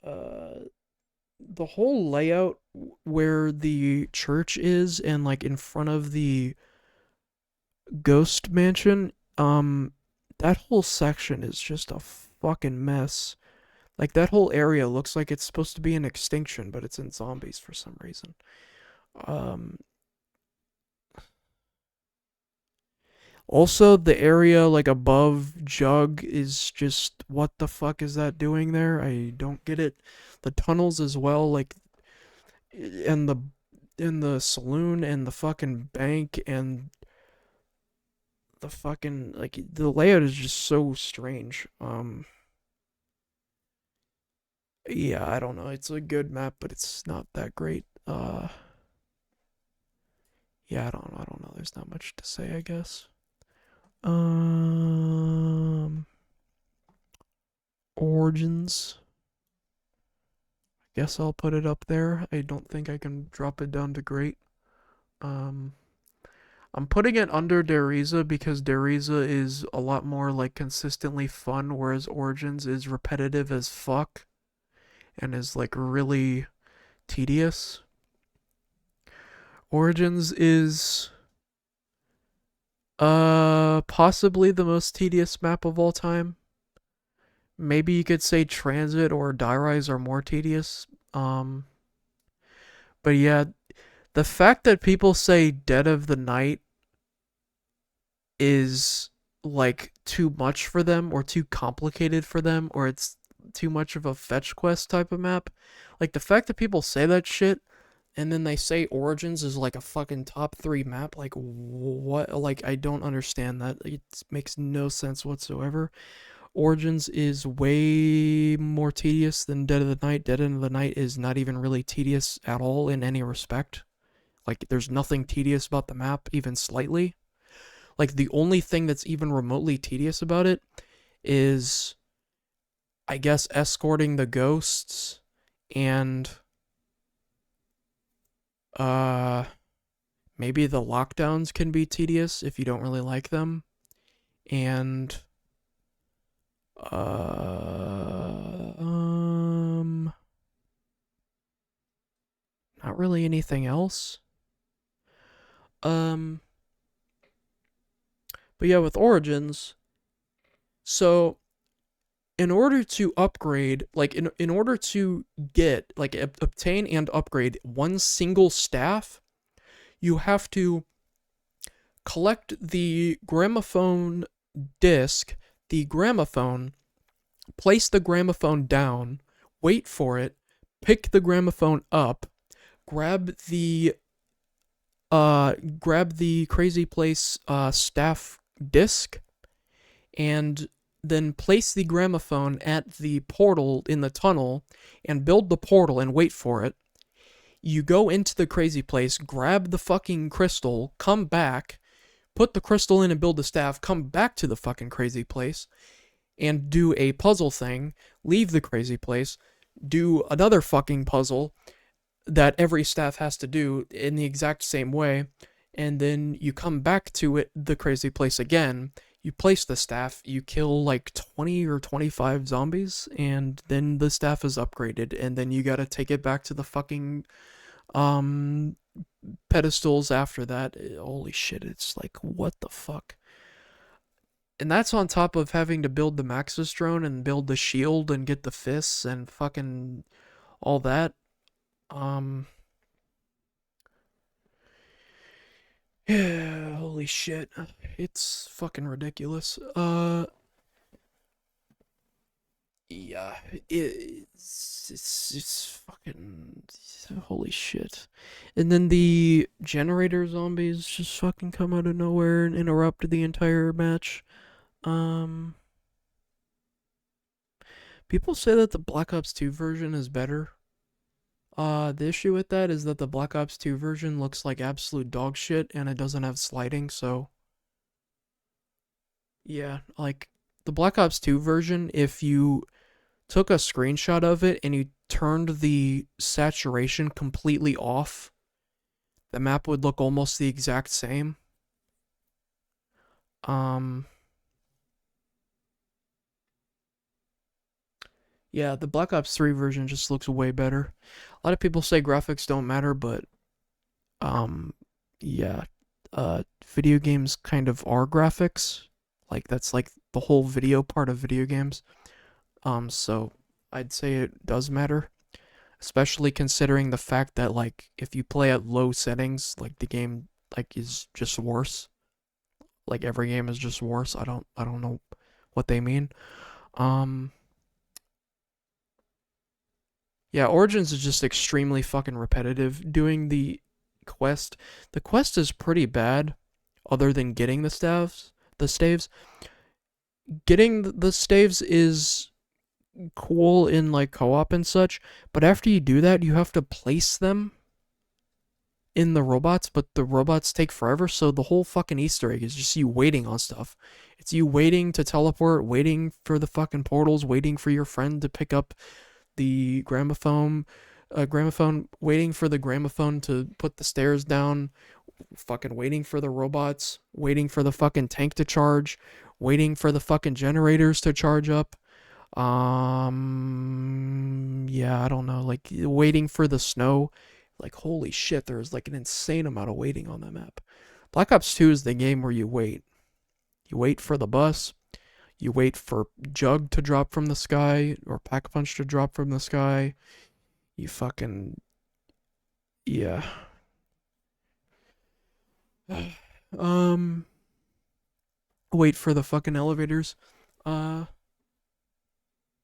Uh the whole layout where the church is and like in front of the ghost mansion, that whole section is just a fucking mess. Like that whole area looks like it's supposed to be in extinction, but it's in zombies for some reason. Um Also the area like above Jug is just what the fuck is that doing there? I don't get it. The tunnels as well, like and the saloon and the fucking bank and the fucking like the layout is just so strange. Yeah, I don't know. It's a good map, but it's not that great. Yeah, I don't know. There's not much to say, I guess. Um, Origins. Guess I'll put it up there. I don't think I can drop it down to great. Um, I'm putting it under Deriza because Deriza is a lot more like consistently fun, whereas Origins is repetitive as fuck and is like really tedious. Origins is possibly the most tedious map of all time. Maybe you could say Transit or Die Rise are more tedious. But yeah, the fact that people say Dead of the Night is like too much for them or too complicated for them or it's too much of a fetch quest type of map. Like the fact that people say that shit and then they say Origins is like a fucking top 3 map, like what? Like I don't understand that. It makes no sense whatsoever. Origins is way more tedious than Dead of the Night. Dead of the Night is not even really tedious at all in any respect. Like there's nothing tedious about the map even slightly. Like the only thing that's even remotely tedious about it is I guess escorting the ghosts and uh maybe the lockdowns can be tedious if you don't really like them. And not really anything else. Um but yeah, with Origins, so in order to upgrade, like in order to get like obtain and upgrade one single staff, you have to collect the gramophone disc, the gramophone, place the gramophone down, wait for it, pick the gramophone up, grab the grab the Crazy Place staff disc, and then place the gramophone at the portal in the tunnel and build the portal and wait for it. You go into the Crazy Place, grab the fucking crystal, come back, put the crystal in and build the staff, come back to the fucking Crazy Place and do a puzzle thing, leave the Crazy Place, do another fucking puzzle that every staff has to do in the exact same way, and then you come back to it, the Crazy Place again. You place the staff, you kill like 20 or 25 zombies, and then the staff is upgraded, and then you gotta take it back to the fucking um pedestals after that. Holy shit, it's like, what the fuck? And that's on top of having to build the Maxis drone and build the shield and get the fists and fucking all that. Um, yeah, holy shit. It's fucking ridiculous. Yeah, it's fucking holy shit. And then the generator zombies just fucking come out of nowhere and interrupt the entire match. Um, People say that the Black Ops 2 version is better. The issue with that is that the Black Ops 2 version looks like absolute dog shit and it doesn't have sliding, so yeah, like the Black Ops 2 version, if you took a screenshot of it and you turned the saturation completely off, the map would look almost the exact same. Um yeah, the Black Ops 3 version just looks way better. A lot of people say graphics don't matter, but um yeah, video games kind of are graphics. Like that's like the whole video part of video games. So I'd say it does matter, especially considering the fact that like if you play at low settings, like the game like is just worse. Like every game is just worse. I don't know what they mean. Um yeah, Origins is just extremely fucking repetitive. Doing quest, the quest is pretty bad other than getting the staves. Getting the staves is cool in like co-op and such, but after you do that, you have to place them in the robots, but the robots take forever, so the whole fucking Easter egg is just you waiting on stuff. It's you waiting to teleport, waiting for the fucking portals, waiting for your friend to pick up the gramophone, waiting for the gramophone to put the stairs down, fucking waiting for the robots, waiting for the fucking tank to charge, waiting for the fucking generators to charge up. Yeah, I don't know, like waiting for the snow. Like, holy shit, there's like an insane amount of waiting on that map. Black Ops 2 is the game where you wait. You wait for the bus, you wait for Jug to drop from the sky, or Pack Punch to drop from the sky. You fucking. Yeah. um, Wait for the fucking elevators. Uh,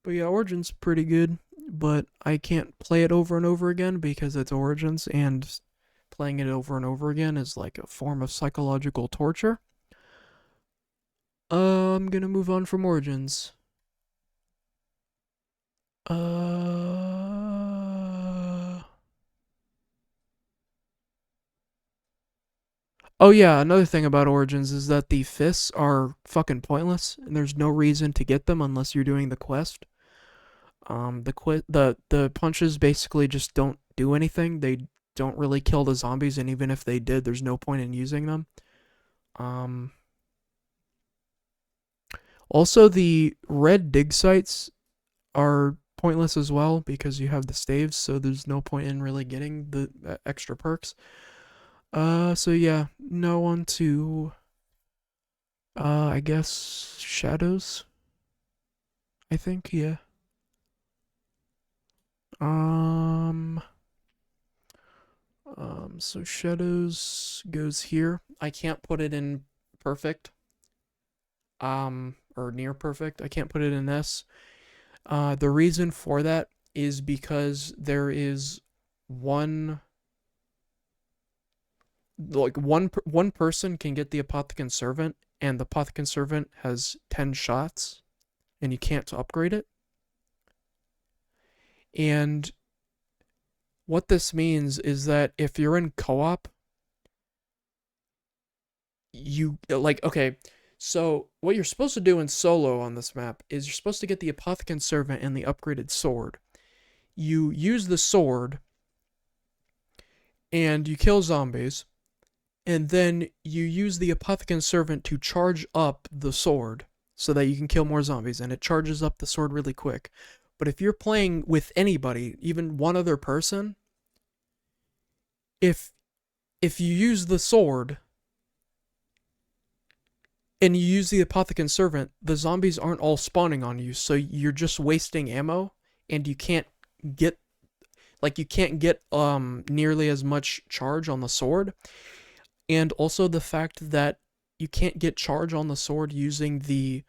but yeah, Origin's pretty good, but I can't play it over and over again because it's Origins, and playing it over and over again is like a form of psychological torture. I'm gonna move on from Origins. Uh. Oh yeah, another thing about Origins is that the fists are fucking pointless, and there's no reason to get them unless you're doing the quest. The punches basically just don't do anything. They don't really kill the zombies, and even if they did, there's no point in using them. Um, Also, the red dig sites are pointless as well because you have the staves, so there's no point in really getting the extra perks. So yeah, no on to I guess shadows. I think, yeah. Um so shadows goes here. I can't put it in perfect. Or near perfect. I can't put it in S The reason for that is because there is one one person can get the Apothecant Servant, and the Apothecant Servant has 10 shots, and you can't upgrade it. And what this means is that if you're in co-op, you like okay. So what you're supposed to do in solo on this map is you're supposed to get the Apothecant Servant and the upgraded sword. You use the sword and you kill zombies, and then you use the Apothecant Servant to charge up the sword so that you can kill more zombies, and it charges up the sword really quick. But if you're playing with anybody, even one other person, if you use the sword and you use the Apothecant Servant, the zombies aren't all spawning on you, so you're just wasting ammo, and you can't get nearly as much charge on the sword. And also the fact that you can't get charge on the sword using the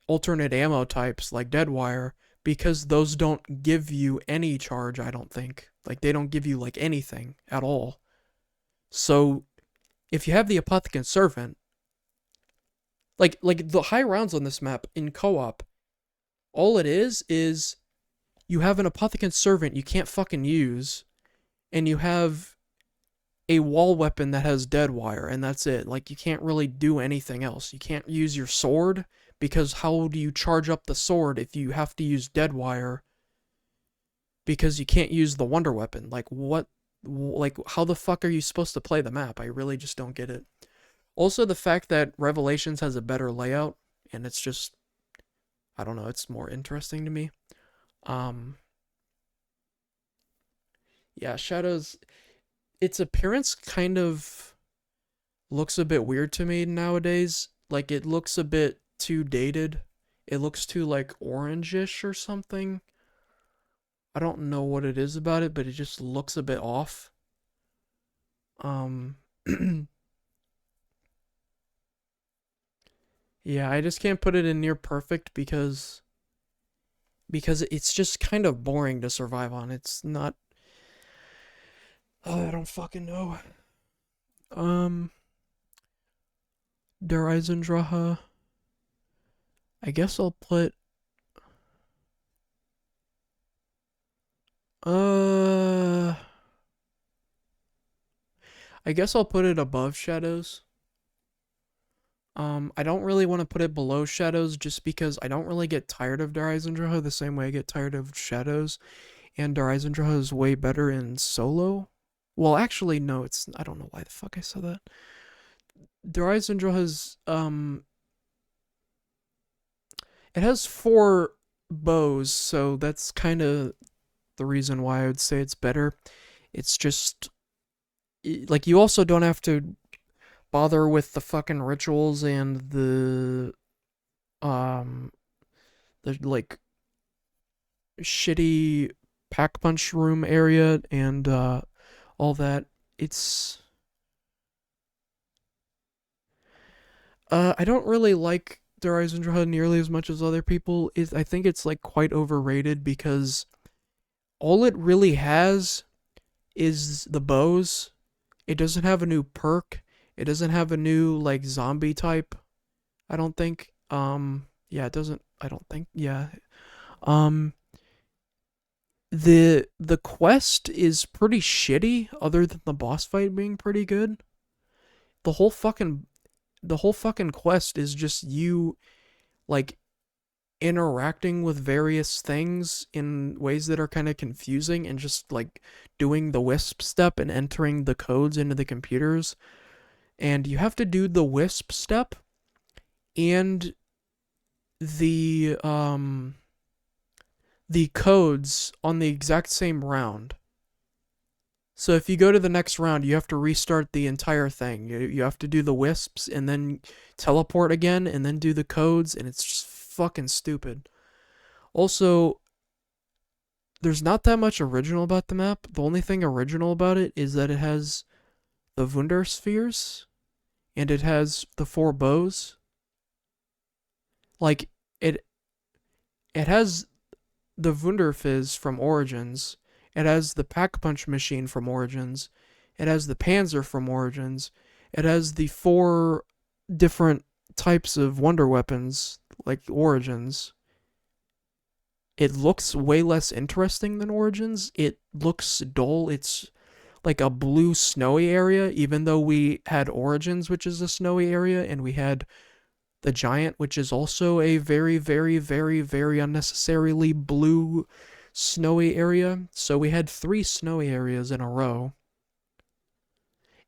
alternate ammo types like Deadwire, because those don't give you any charge, I don't think. Like, they don't give you like anything at all. So if you have the Apothecant Servant, like the high rounds on this map in co-op, all it is you have an Apothecant Servant you can't fucking use, and you have a wall weapon that has Deadwire, and that's it. Like, you can't really do anything else. You can't use your sword, because how do you charge up the sword if you have to use Deadwire? Because you can't use the wonder weapon. Like, what? Like, how the fuck are you supposed to play the map? I really just don't get it. Also, the fact that Revelations has a better layout, and it's just, I don't know, it's more interesting to me. Yeah, Shadows, its appearance kind of looks a bit weird to me nowadays. Like, it looks a bit too dated. It looks too, like, orangish or something. I don't know what it is about it, but it just looks a bit off. Yeah, I just can't put it in near perfect because it's just kind of boring to survive on. It's not. Oh, I don't fucking know. Um, Der Eisendrache. I guess I'll put. Uh, I guess I'll put it above Shadows. I don't really want to put it below Shadows just because I don't really get tired of Der Eisendrache the same way I get tired of Shadows, and Der Eisendrache is way better in solo. Well, actually, no, it's. I don't know why the fuck I said that. Der Eisendrache's, it has 4 bows, so that's kind of the reason why I would say it's better. It's just, like, you also don't have to bother with the fucking rituals and um, like, shitty pack punch room area and, all that. It's, I don't really like Der Eisendrache nearly as much as other people. I think it's, like, quite overrated because all it really has is the bows. It doesn't have a new perk. It doesn't have a new, like, zombie type. I don't think. Yeah, it doesn't. I don't think. Yeah. Um, the quest is pretty shitty, other than the boss fight being pretty good. The whole fucking quest is just you, like, interacting with various things in ways that are kind of confusing, and just, like, doing the wisp step and entering the codes into the computers. And you have to do the wisp step and the codes on the exact same round. So if you go to the next round, you have to restart the entire thing. You have to do the wisps and then teleport again and then do the codes, and it's just fucking stupid. Also, there's not that much original about the map. The only thing original about it is that it has the Wunderspheres and it has the 4 bows. Like, it It has the Wunderfizz from Origins. It has the Pack Punch machine from Origins. It has the Panzer from Origins. It has the four different types of Wonder Weapons, like Origins. It looks way less interesting than Origins. It looks dull. It's like a blue snowy area, even though we had Origins, which is a snowy area, and we had the Giant, which is also a very, very, very, very unnecessarily blue snowy area. So we had three snowy areas in a row.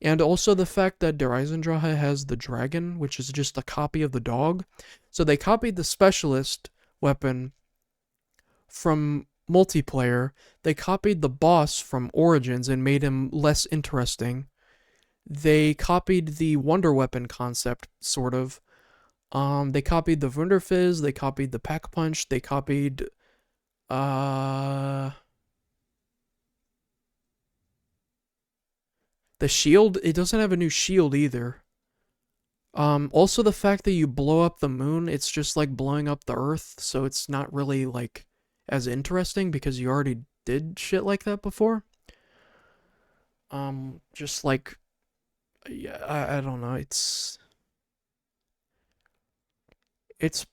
And also the fact that Der Eisendrache has the dragon, which is just a copy of the dog. So they copied the specialist weapon from multiplayer. They copied the boss from Origins and made him less interesting. They copied the Wonder Weapon concept, sort of. They copied the Wunderfizz, they copied the Pack Punch, they copied, uh, the shield. It doesn't have a new shield either. Also the fact that you blow up the moon, it's just like blowing up the earth, so it's not really, like, as interesting because you already did shit like that before. Just like, yeah, I don't know, it's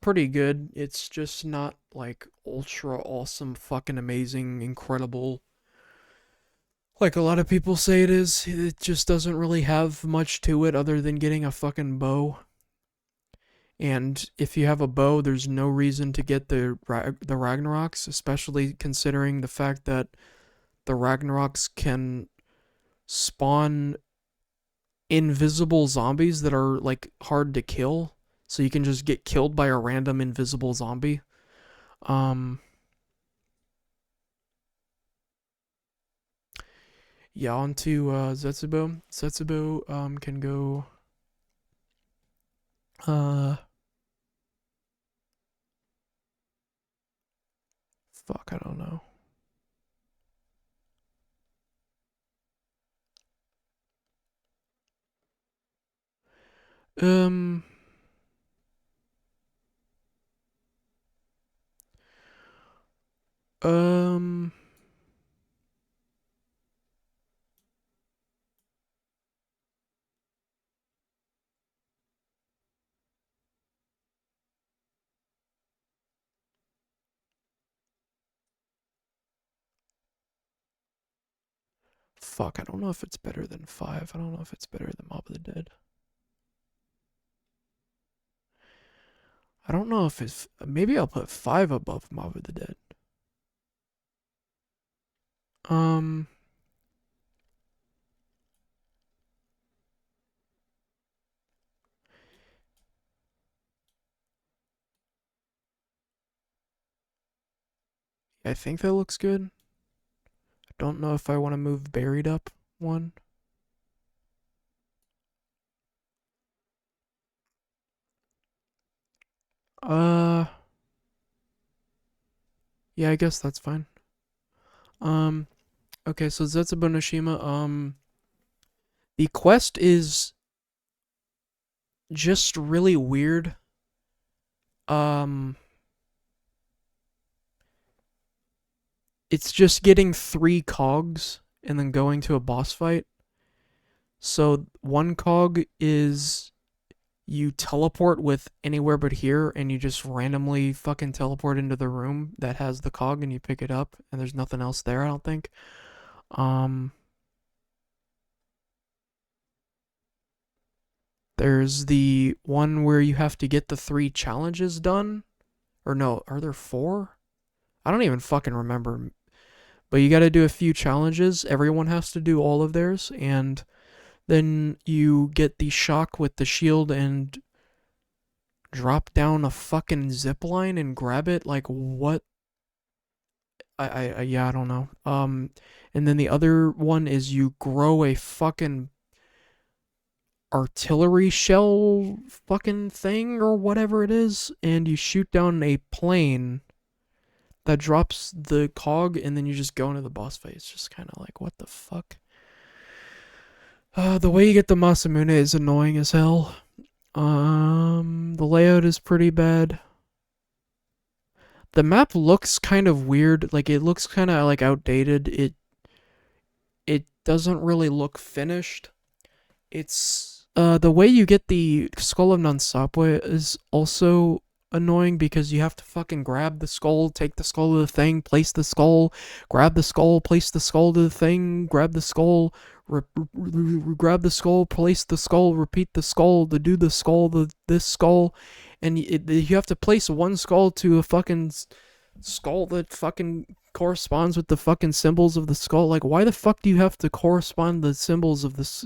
pretty good. It's just not like ultra awesome, fucking amazing, incredible. Like a lot of people say it is. It just doesn't really have much to it other than getting a fucking bow. And if you have a bow, there's no reason to get the Ragnaroks, especially considering the fact that the Ragnaroks can spawn invisible zombies that are like hard to kill. So you can just get killed by a random invisible zombie. Um, yeah, on to Zetsubo. Zetsubo can go. Uh, Fuck, I don't know. Um, um, Fuck, I don't know if it's better than 5. I don't know if it's better than Mob of the Dead. I don't know if it's. Maybe I'll put 5 above Mob of the Dead. Um, I think that looks good. I don't know if I want to move Buried up one. Uh, yeah, I guess that's fine. Um, okay, so Zetsubo Noshima, the quest is just really weird. Um, it's just getting 3 cogs and then going to a boss fight. So one cog is you teleport with anywhere but here, and you just randomly fucking teleport into the room that has the cog, and you pick it up, and there's nothing else there, I don't think. Um, there's the one where you have to get the 3 challenges done. Or no, are there 4? I don't even fucking remember. But you gotta do a few challenges. Everyone has to do all of theirs, and then you get the shock with the shield and drop down a fucking zip line and grab it. Like, what? Yeah, I don't know. And then the other one is you grow a fucking artillery shell fucking thing or whatever it is, and you shoot down a plane that drops the cog, and then you just go into the boss fight. It's just kind of like, what the fuck? The way you get the Masamune is annoying as hell. The layout is pretty bad. The map looks kind of weird. Like it looks kind of like outdated. It doesn't really look finished. It's the way you get the Skull of Nansapwe is also annoying because you have to fucking grab the skull, take the skull to the thing, place the skull, grab the skull, place the skull to the thing, grab the skull, grab the skull, place the skull, repeat the skull, to do the skull, this skull, and you have to place one skull to a fucking skull that fucking corresponds with the fucking symbols of the skull. Like, why the fuck do you have to correspond the symbols of this?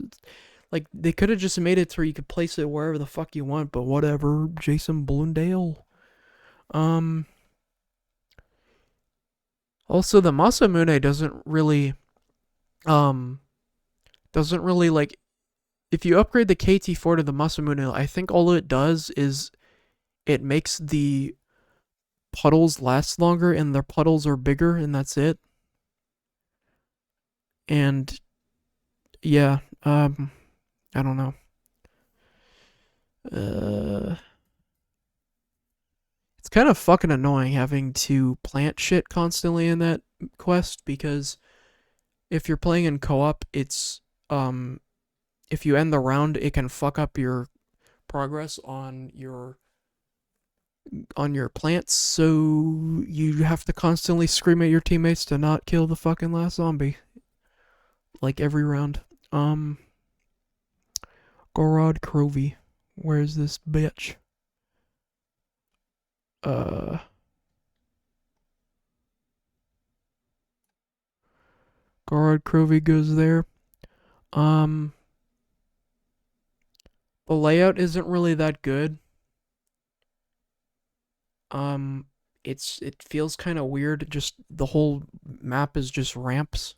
Like, they could have just made it to where you could place it wherever the fuck you want, but whatever. Jason Blundale. Um. Also, the Masamune doesn't really like. If you upgrade the KT4 to the Masamune, I think all it does is it makes the puddles last longer and their puddles are bigger, and that's it. And yeah, I don't know. Uh, it's kind of fucking annoying having to plant shit constantly in that quest because if you're playing in co-op, it's if you end the round, it can fuck up your progress on your plants, so you have to constantly scream at your teammates to not kill the fucking last zombie like every round. Um Gorod Crovey. Where's this bitch? Uh Gorod Crovey goes there. Um the layout isn't really that good. Um it feels kind of weird. Just the whole map is just ramps.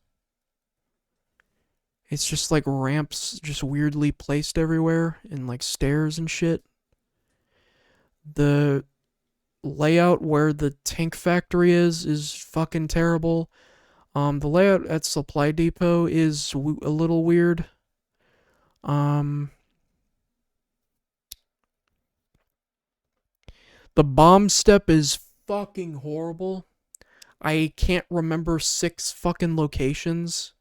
It's just like ramps just weirdly placed everywhere and like stairs and shit. The layout where the tank factory is fucking terrible. The layout at Supply Depot is a little weird. Um, the bomb step is fucking horrible. I can't remember 6 fucking locations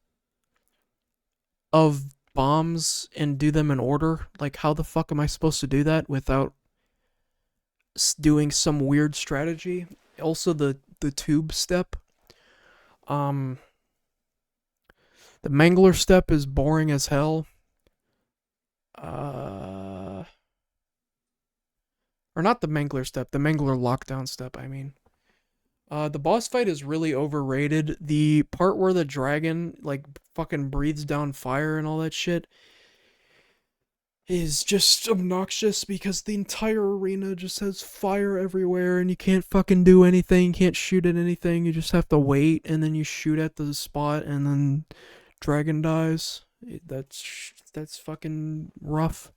of bombs and do them in order. Like, how the fuck am I supposed to do that without doing some weird strategy? Also, the tube step. Um, the Mangler step is boring as hell. Uh, or not the Mangler step, the Mangler lockdown step, I mean. The boss fight is really overrated. The part where the dragon, like, fucking breathes down fire and all that shit is just obnoxious because the entire arena just has fire everywhere and you can't fucking do anything, you can't shoot at anything, you just have to wait and then you shoot at the spot and then dragon dies. That's fucking rough.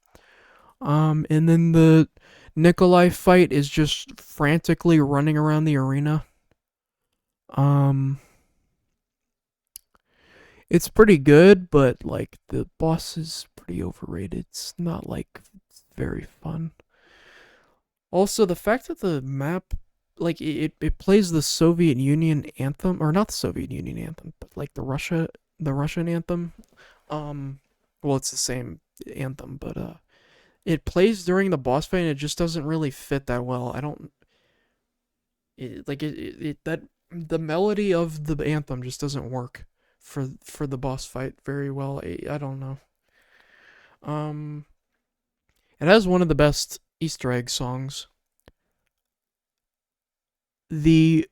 And then the Nikolai fight is just frantically running around the arena. Um, it's pretty good, but like the boss is pretty overrated. It's not like very fun. Also, the fact that the map, like it plays the Soviet Union anthem, or not the Soviet Union anthem, but like the Russian anthem. Well, it's the same anthem, but it plays during the boss fight and it just doesn't really fit that well. I don't that the melody of the anthem just doesn't work for the boss fight very well. I don't know. Um it has one of the best Easter egg songs. The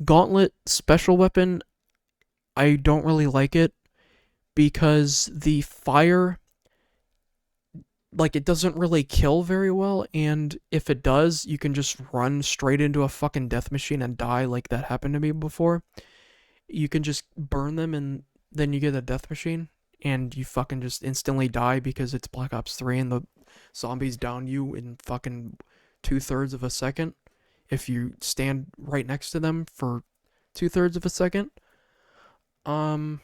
Gauntlet special weapon, I don't really like it because the fire, like, it doesn't really kill very well, and if it does, you can just run straight into a fucking death machine and die, like that happened to me before. You can just burn them and then you get a death machine and you fucking just instantly die because it's Black Ops 3 and the zombies down you in fucking 2/3 of a second if you stand right next to them for 2/3 of a second. Um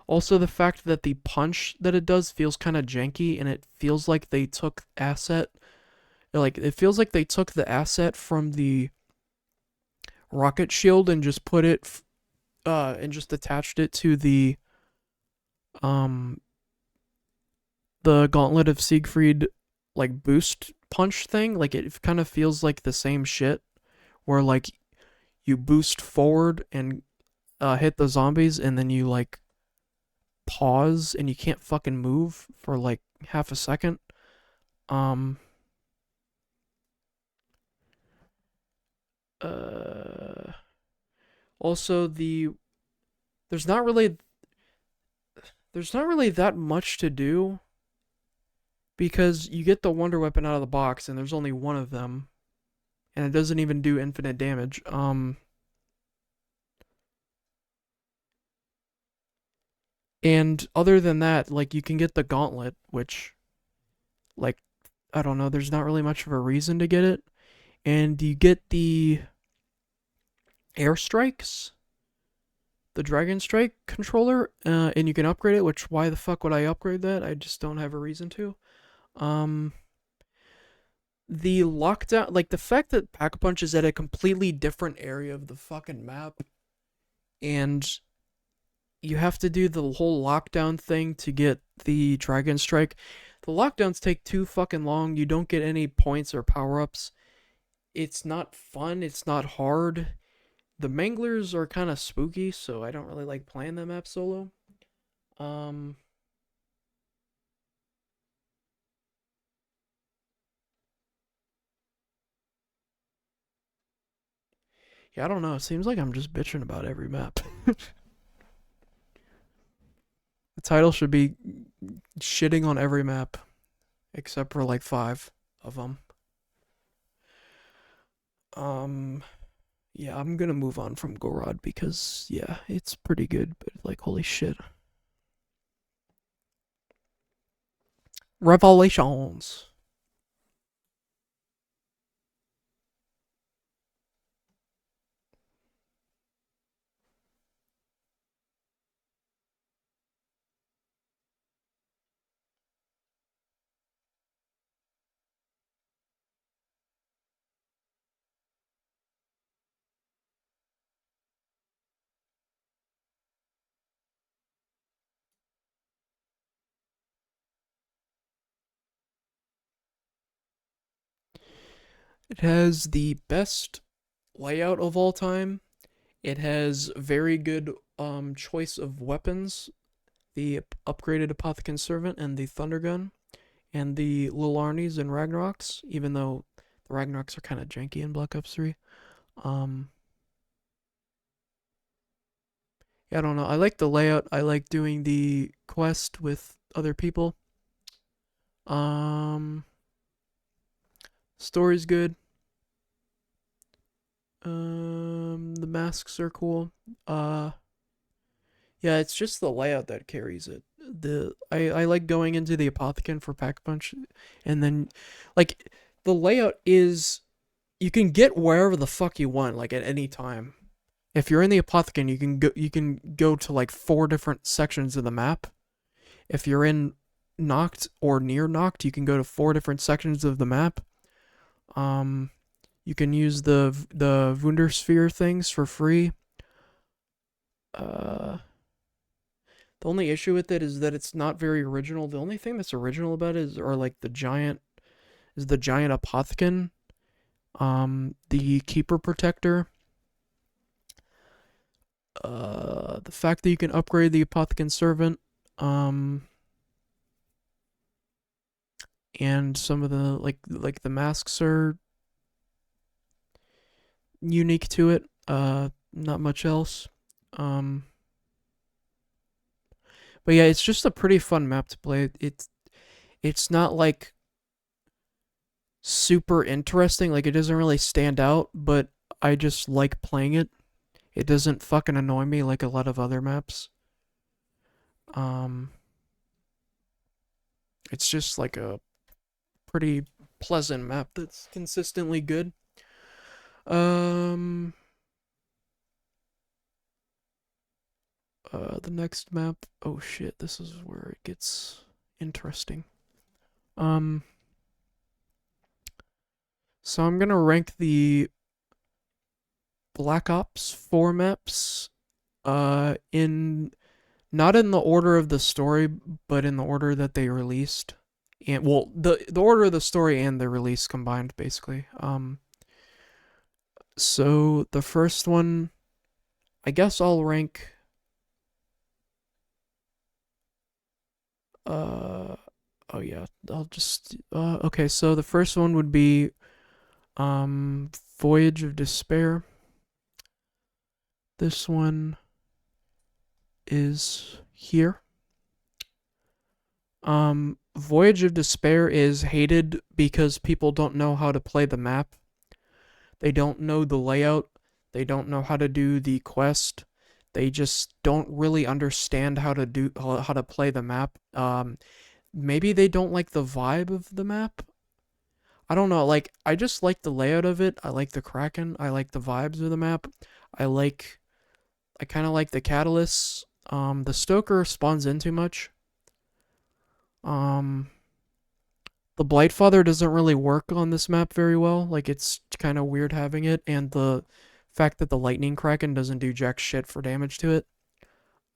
Also, the fact that the punch that it does feels kind of janky and it feels like they took asset Like it feels like they took the asset from the rocket shield and just put it and just attached it to um the Gauntlet of Siegfried like boost punch thing. Like it kind of feels like the same shit where like you boost forward and hit the zombies and then you like pause and you can't fucking move for like half a second. Um uh Also there's not really there's not really that much to do because you get the wonder weapon out of the box and there's only one of them and it doesn't even do infinite damage. And other than that, like you can get the gauntlet, which like I don't know, there's not really much of a reason to get it. And you get the airstrikes, the Dragon Strike controller, and you can upgrade it. Which why the fuck would I upgrade that? I just don't have a reason to. Um, the lockdown, like the fact that Pack a Punch is at a completely different area of the fucking map, and you have to do the whole lockdown thing to get the Dragon Strike. The lockdowns take too fucking long. You don't get any points or power ups. It's not fun. It's not hard. The Manglers are kind of spooky, so I don't really like playing that map solo. Um, yeah, I don't know. It seems like I'm just bitching about every map. The title should be shitting on every map except for like 5 of them. Um, yeah, I'm gonna move on from Gorod because yeah, it's pretty good, but like holy shit. Revelations. It has the best layout of all time. It has very good choice of weapons. The upgraded Apothecary Servant and the Thunder Gun and the Lil Arnies and Ragnaroks, even though the Ragnaroks are kind of janky in Black Ops 3. Um, yeah, I don't know. I like the layout. I like doing the quest with other people. Um, Story's good. The masks are cool. Yeah, it's just the layout that carries it. I like going into the Apothecary for Pack Punch, and then like the layout is you can get wherever the fuck you want, like at any time. If you're in the Apothecary, you can go to like 4 different sections of the map. If you're in Noct or near Noct, you can go to 4 different sections of the map. Um, you can use the Wundersphere things for free. Uh, the only issue with it is that it's not very original. The only thing that's original about it are like the giant Apothecary, the Keeper Protector, the fact that you can upgrade the Apothecary Servant, um, and some of the like the masks are unique to it. Not much else. Um, but yeah, it's just a pretty fun map to play. It's not like super interesting. Like it doesn't really stand out, but I just like playing it. It doesn't fucking annoy me like a lot of other maps. Um, it's just like a pretty pleasant map that's consistently good. Um, the next map. Oh shit, this is where it gets interesting. Um, So I'm gonna rank the Black Ops 4 maps in not in the order of the story, but in the order that they released. And well, the order of the story and the release combined, basically. So the first one, I guess I'll rank. Uh, oh yeah, I'll just. Okay, so the first one would be Voyage of Despair. This one is here. Voyage of Despair is hated because people don't know how to play the map. They don't know the layout. They don't know how to do the quest. They just don't really understand how to play the map. Maybe they don't like the vibe of the map. I don't know. Like I just like the layout of it. I like the Kraken. I like the vibes of the map. I like. I kind of like the catalysts. The Stoker spawns in too much. Um, the Blightfather doesn't really work on this map very well. Like it's kind of weird having it, and the fact that the Lightning Kraken doesn't do jack shit for damage to it.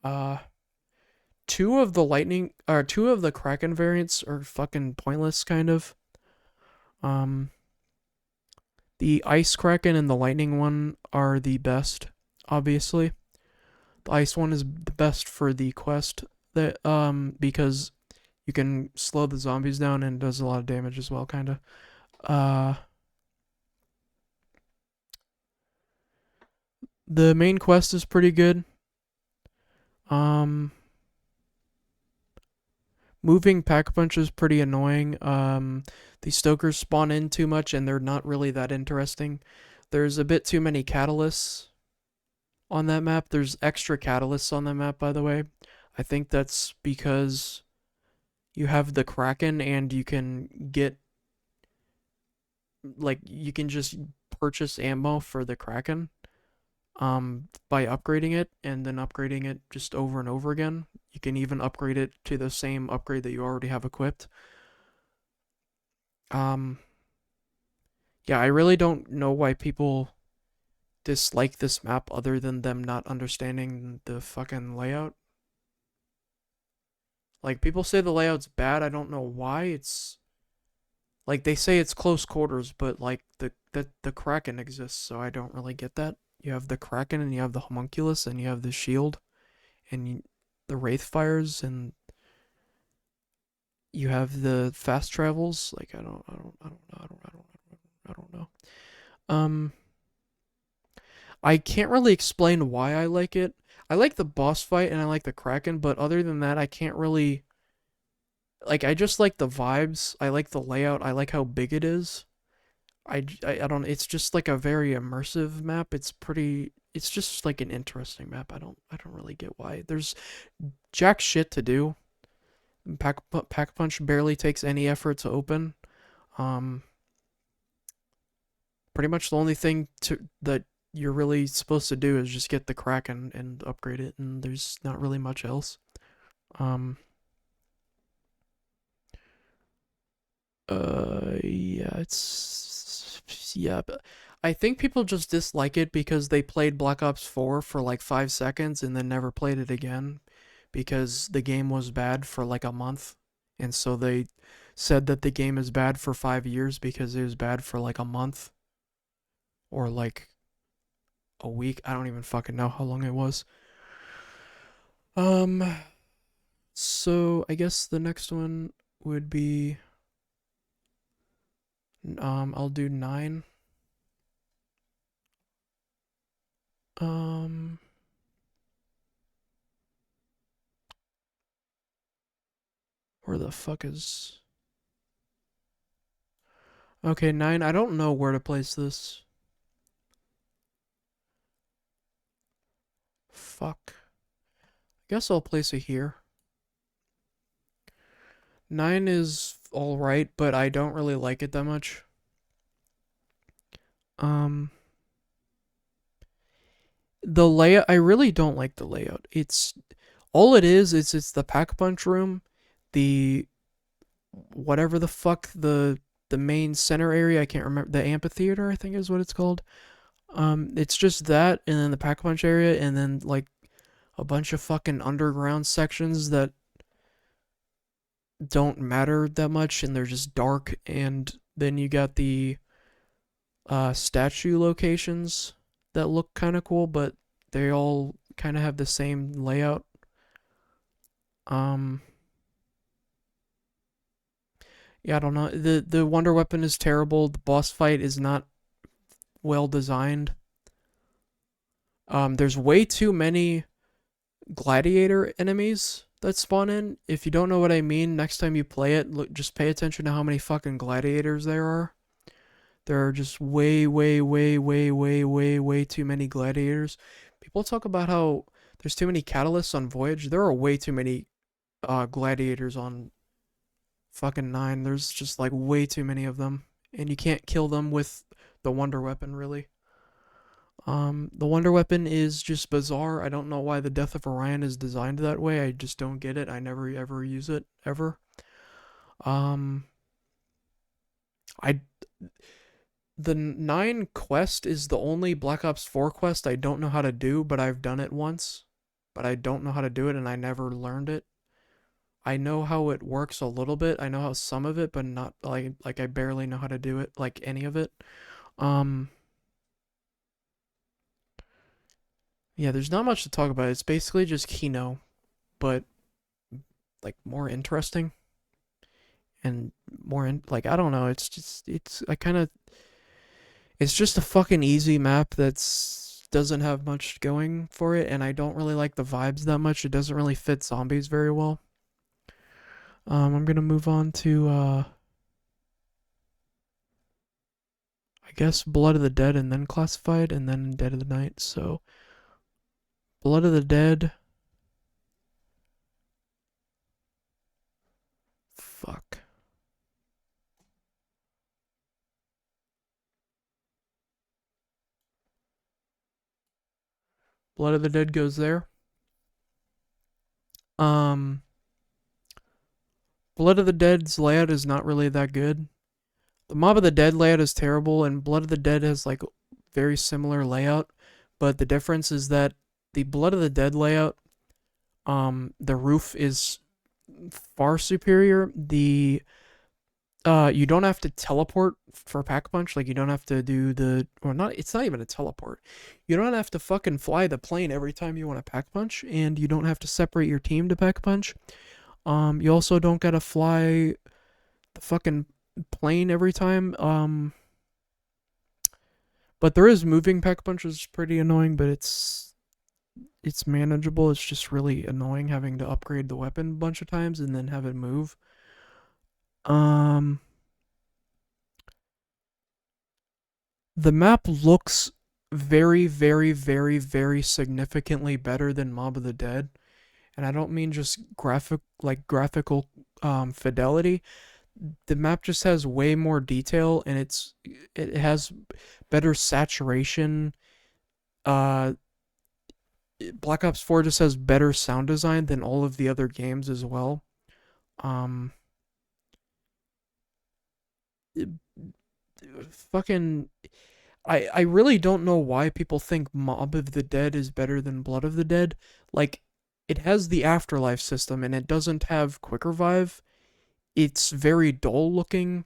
Uh, two of the Kraken variants are fucking pointless, kind of. Um, the Ice Kraken and the Lightning one are the best, obviously. The Ice one is the best for the quest that because you can slow the zombies down and does a lot of damage as well, kind of. Uh, the main quest is pretty good. Um, moving pack punch is pretty annoying. The Stokers spawn in too much and they're not really that interesting. There's a bit too many catalysts on that map. There's extra catalysts on that map, by the way. I think that's because you have the Kraken and you can get you can just purchase ammo for the Kraken by upgrading it and then upgrading it just over and over again. You can even upgrade it to the same upgrade that you already have equipped. Um yeah, I really don't know why people dislike this map other than them not understanding the fucking layout. Like people say the layout's bad, I don't know why. It's like they say it's close quarters, but like the Kraken exists, so I don't really get that. You have the Kraken and you have the homunculus and you have the shield and the wraith fires and you have the fast travels. Like I don't know. Um, I can't really explain why I like it. I like the boss fight and I like the Kraken, but other than that, I can't really like. I just like the vibes. I like the layout. I like how big it is. I don't. It's just like a very immersive map. It's pretty. It's just like an interesting map. I don't really get why. There's jack shit to do. Pack Punch barely takes any effort to open. Um, Pretty much the only thing to that you're really supposed to do is just get the Kraken and upgrade it, and there's not really much else. Um, yeah, but I think people just dislike it because they played Black Ops 4 for like 5 seconds and then never played it again because the game was bad for like a month, and so they said that the game is bad for 5 years because it was bad for like a month or like a week. I don't even fucking know how long it was. Um, so I guess the next one would be I'll do 9. Um where the fuck is Okay, 9. I don't know where to place this. Fuck. I guess I'll place it here. 9 is alright, but I don't really like it that much. Um the layout, I really don't like the layout. It's all it is it's the pack punch room, the whatever the fuck the the main center area. I can't remember, the amphitheater, I think is what it's called. It's just that, and then the pack punch area, and then like a bunch of fucking underground sections that don't matter that much, and they're just dark. And then you got the statue locations that look kind of cool, but they all kind of have the same layout. Um, yeah, I don't know. The wonder weapon is terrible. The boss fight is not well designed. There's way too many gladiator enemies that spawn in. If you don't know what I mean, next time you play it, look, just pay attention to how many fucking gladiators there are. There are just way, way, way, way, way, way, way too many gladiators. People talk about how there's too many catalysts on Voyage. There are way too many gladiators on fucking 9. There's just like way too many of them. And you can't kill them with the Wonder Weapon, really. The Wonder Weapon is just bizarre. I don't know why the Death of Orion is designed that way. I just don't get it. I never ever use it ever. Um, I the 9 quest is the only Black Ops 4 quest I don't know how to do, but I've done it once. But I don't know how to do it, and I never learned it. I know how it works a little bit. I know how some of it, but not like I barely know how to do it, like any of it. Um, yeah, there's not much to talk about. It's basically just Kino, but like more interesting and more like I don't know. It's just I kind of it's just a fucking easy map that's doesn't have much going for it, and I don't really like the vibes that much. It doesn't really fit zombies very well. I'm gonna move on to I guess Blood of the Dead and then Classified and then Dead of the Night. So Blood of the Dead. Fuck. Blood of the Dead goes there. Um, Blood of the Dead's layout is not really that good. The Mob of the Dead layout is terrible, and Blood of the Dead has like very similar layout, but the difference is that the Blood of the Dead layout, the roof is far superior. The you don't have to teleport for pack punch. Like you don't have to do the or not. It's not even a teleport. You don't have to fucking fly the plane every time you want to pack punch, and you don't have to separate your team to pack punch. You also don't gotta fly the fucking plane every time. But there is moving pack punch, which is pretty annoying, but it's manageable. It's just really annoying having to upgrade the weapon a bunch of times and then have it move. Um, the map looks very, very, very, very significantly better than Mob of the Dead, and I don't mean just graphical fidelity. The map just has way more detail, and it has better saturation. Uh, Black Ops 4 just has better sound design than all of the other games as well. Um, fucking, I really don't know why people think Mob of the Dead is better than Blood of the Dead. Like, it has the afterlife system, and it doesn't have quick revive. It's very dull looking.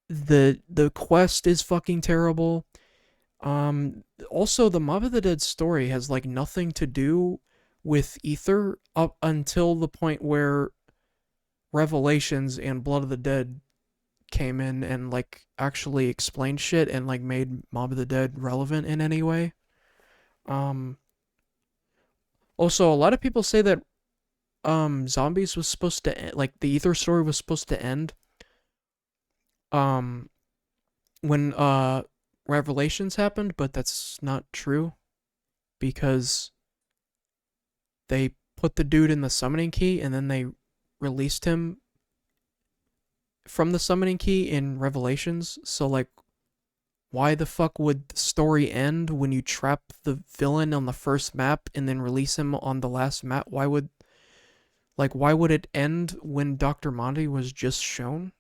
The quest is fucking terrible. Also, the Mob of the Dead story has like nothing to do with Ether up until the point where Revelations and Blood of the Dead came in and like actually explained shit and like made Mob of the Dead relevant in any way. Um, Also, a lot of people say that Zombies was supposed to end, like the Ether story was supposed to end um when Revelations happened, but that's not true because they put the dude in the summoning key and then they released him from the summoning key in Revelations. So like why the fuck would the story end when you trap the villain on the first map and then release him on the last map? Why would it end when Dr. Monty was just shown?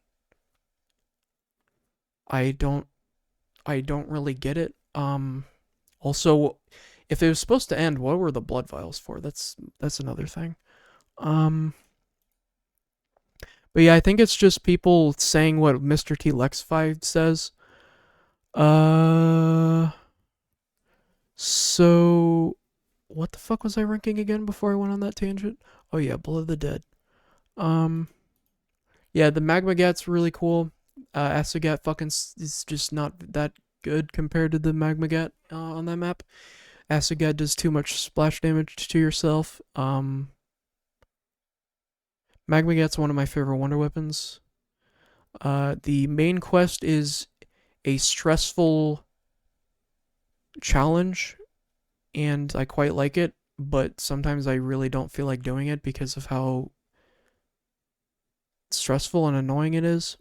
I don't I don't really get it. Also, if it was supposed to end, what were the blood vials for? That's another thing. Um, but yeah, I think it's just people saying what Mr. T Lex 5 says. Uh, so what the fuck was I ranking again before I went on that tangent? Oh yeah, Blood of the Dead. Um, yeah, the Magmagat's really cool. Asagat fucking is just not that good compared to the Magmagat on that map. Asagat does too much splash damage to yourself. Magmagat's one of my favorite wonder weapons. The main quest is a stressful challenge, and I quite like it, but sometimes I really don't feel like doing it because of how stressful and annoying it is.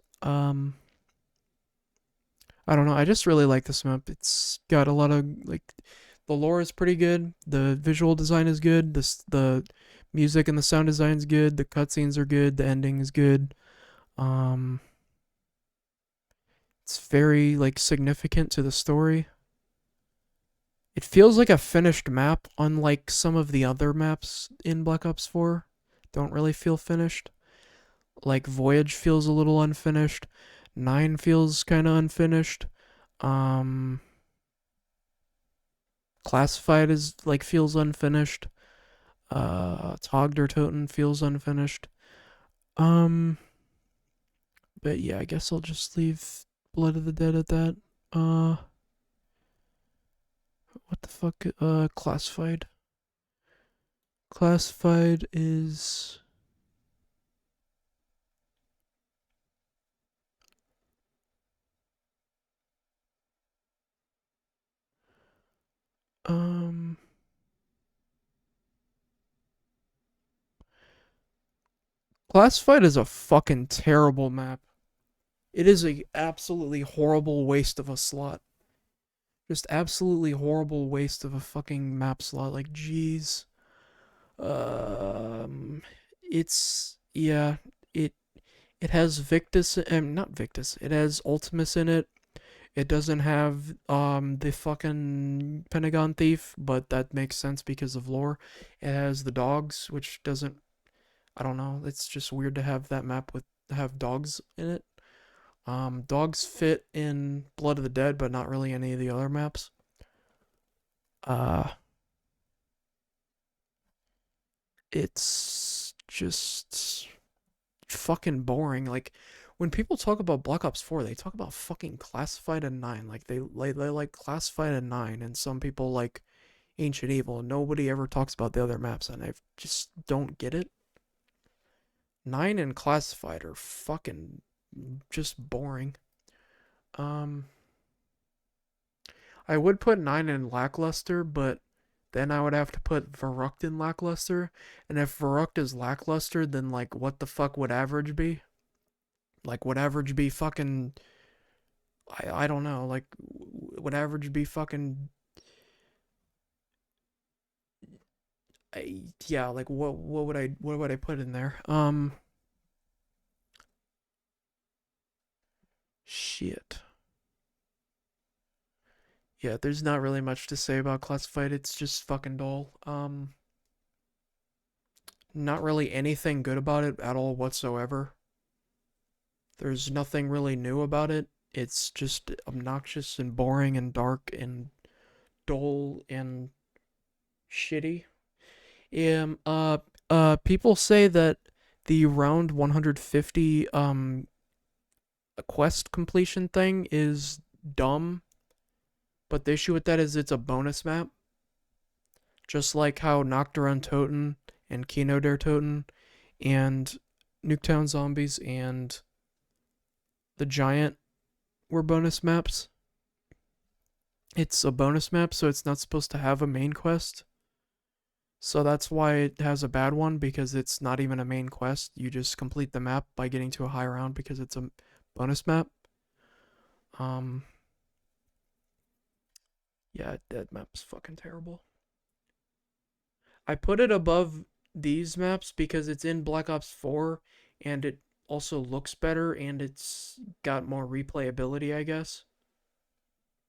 I don't know. I just really like this map. It's got a lot of like the lore is pretty good. The visual design is good. The music and the sound design is good. The cutscenes are good. The ending is good. Um, it's very like significant to the story. It feels like a finished map, unlike some of the other maps in Black Ops 4. Don't really feel finished. Like Voyage feels a little unfinished. 9 feels kind of unfinished. Um, Classified is like feels unfinished. Tog der Toten feels unfinished. Um, but yeah, I guess I'll just leave Blood of the Dead at that. Uh, what the fuck? Classified. Classified is um. Classified is a fucking terrible map. It is a absolutely horrible waste of a slot. Just absolutely horrible waste of a fucking map slot. Like, jeez. Um, it's yeah. It it has Victus. Not Victus. It has Ultimus in it. It doesn't have the fucking Pentagon Thief, but that makes sense because of lore. It has the dogs, which doesn't. I don't know. It's just weird to have that map with have dogs in it. Dogs fit in Blood of the Dead, but not really any of the other maps. Uh, it's just fucking boring. Like when people talk about Black Ops 4, they talk about fucking Classified and 9. Like they like Classified and 9, and some people like Ancient Evil. And nobody ever talks about the other maps, and I just don't get it. 9 and Classified are fucking just boring. Um, I would put 9 in lackluster, but then I would have to put Verrucht in lackluster. And if Verrucht is lackluster, then like what the fuck would average be? Like would average be fucking I don't know, like would average be fucking yeah, like what would I put in there? Shit. Yeah, there's not really much to say about Classified. It's just fucking dull. Not really anything good about it at all whatsoever. There's nothing really new about it. It's just obnoxious and boring and dark and dull and shitty. People say that the round 150 quest completion thing is dumb, but the issue with that is it's a bonus map. Just like how Nocturne Toten and Kino der Toten and Nuketown Zombies and the Giant were bonus maps. It's a bonus map, so it's not supposed to have a main quest. So that's why it has a bad one, because it's not even a main quest. You just complete the map by getting to a high round because it's a bonus map. Um, yeah, that map's fucking terrible. I put it above these maps because it's in Black Ops 4 and it also looks better and it's got more replayability, I guess.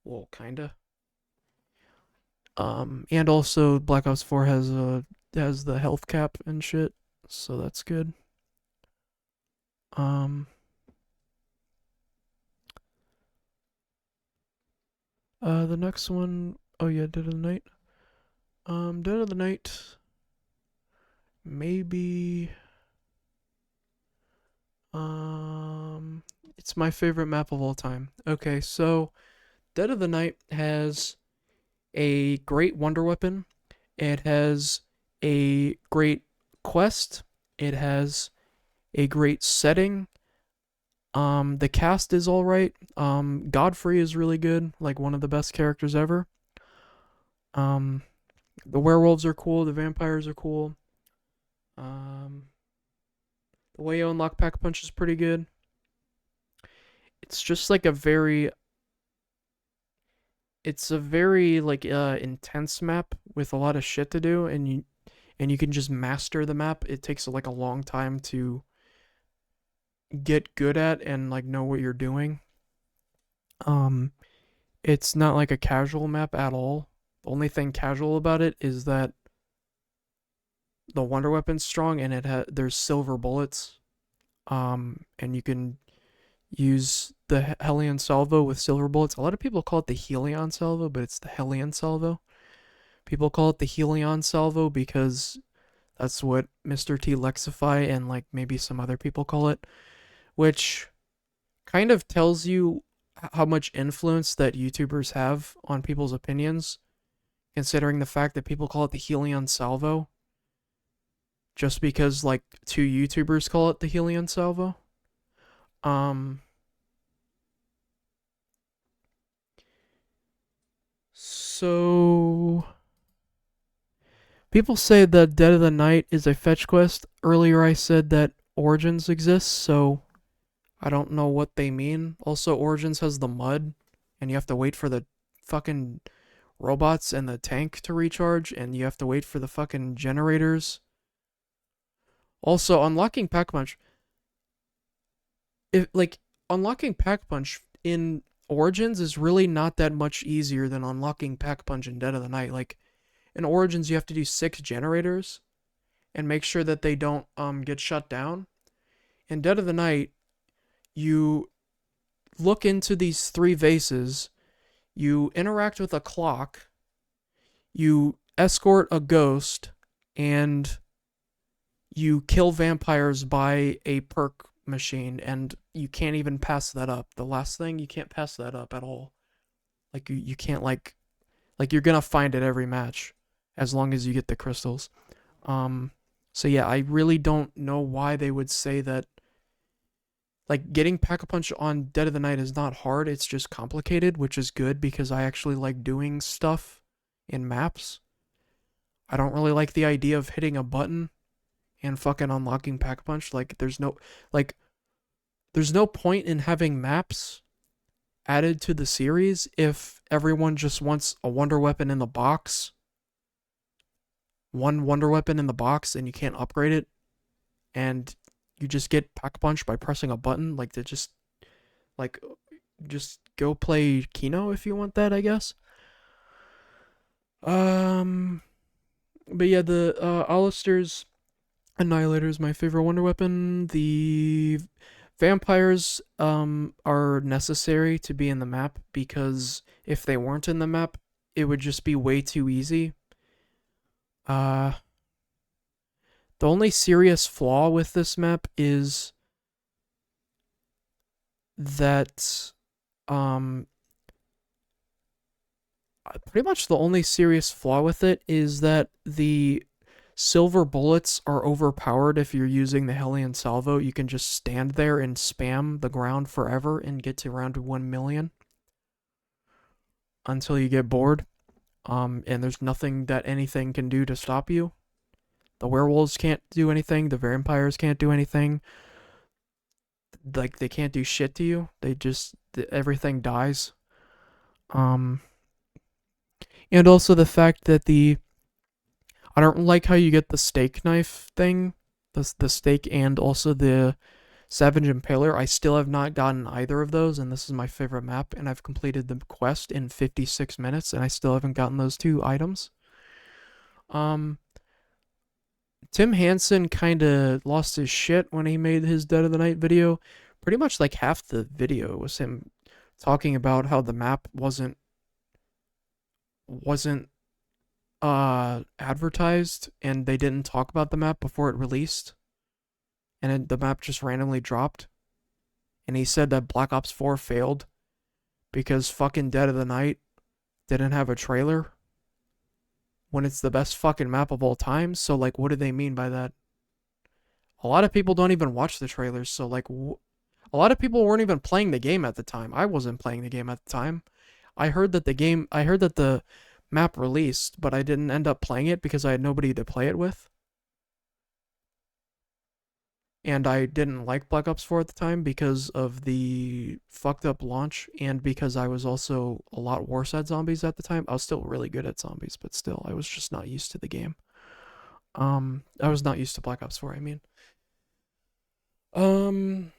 Well, kinda. And also Black Ops 4 has the health cap and shit, so that's good. Um, the next one, oh yeah, Dead of the Night. Dead of the Night, maybe. Um, it's my favorite map of all time. Okay, so Dead of the Night has a great wonder weapon. It has a great quest. It has a great setting. The cast is all right. Godfrey is really good, like one of the best characters ever. Um, the werewolves are cool. The vampires are cool. Um, the way you unlock Pack Punch is pretty good. It's just like it's a very like intense map with a lot of shit to do, and you can just master the map. It takes like a long time to get good at and like know what you're doing. Um, it's not like a casual map at all. The only thing casual about it is that the wonder weapon's strong and there's silver bullets. And you can use the Hellion salvo with silver bullets. A lot of people call it the Helion salvo, but it's the Hellion salvo. People call it the Helion salvo because that's what Mr. T Lexify and like maybe some other people call it, which kind of tells you how much influence that YouTubers have on people's opinions, considering the fact that people call it the Helion salvo just because like two YouTubers call it the Helion salvo. Um so people say that Dead of the Night is a fetch quest. Earlier I said that Origins exists, so I don't know what they mean. Also, Origins has the mud, and you have to wait for the fucking robots and the tank to recharge, and you have to wait for the fucking generators. Also, unlocking Pack Punch, if like unlocking Pack Punch in Origins is really not that much easier than unlocking Pack Punch in Dead of the Night. Like in Origins, you have to do 6 generators and make sure that they don't get shut down. In Dead of the Night, you look into these 3 vases, you interact with a clock, you escort a ghost, and you kill vampires by a perk machine, and you can't even pass that up. The last thing, you can't pass that up at all. Like you can't like you're gonna find it every match as long as you get the crystals. Um so yeah, I really don't know why they would say that like getting Pack-a-Punch on Dead of the Night is not hard, it's just complicated, which is good because I actually like doing stuff in maps. I don't really like the idea of hitting a button and fucking unlocking Pack-a-Punch. Like there's no point in having maps added to the series if everyone just wants a wonder weapon in the box. One wonder weapon in the box and you can't upgrade it, and you just get Pack Punch by pressing a button. Like to like just go play Kino if you want that, I guess. Um but yeah, the Alistair's Annihilator is my favorite wonder weapon. The vampires are necessary to be in the map because if they weren't in the map, it would just be way too easy. Uh the only serious flaw with this map is that um pretty much the only serious flaw with it is that the silver bullets are overpowered if you're using the Hellion Salvo. You can just stand there and spam the ground forever and get to around 1 million until you get bored. And there's nothing that anything can do to stop you. The werewolves can't do anything. The vampires can't do anything. Like they can't do shit to you. Everything dies. Um, and also the fact that I don't like how you get the steak knife thing, the steak and also the Savage Impaler. I still have not gotten either of those, and this is my favorite map, and I've completed the quest in 56 minutes, and I still haven't gotten those two items. Um, Tim Hansen kind of lost his shit when he made his Dead of the Night video. Pretty much like half the video was him talking about how the map wasn't advertised, and they didn't talk about the map before it released, and the map just randomly dropped. And he said that Black Ops 4 failed because fucking Dead of the Night didn't have a trailer when it's the best fucking map of all time. So like, what do they mean by that? A lot of people don't even watch the trailers, so like, a lot of people weren't even playing the game at the time. I wasn't playing the game at the time. I heard that the map released, but I didn't end up playing it because I had nobody to play it with. And I didn't like Black Ops 4 at the time because of the fucked up launch, and because I was also a lot worse at zombies at the time. I was still really good at zombies, but still, I was just not used to the game. I was not used to Black Ops 4, I mean. Um,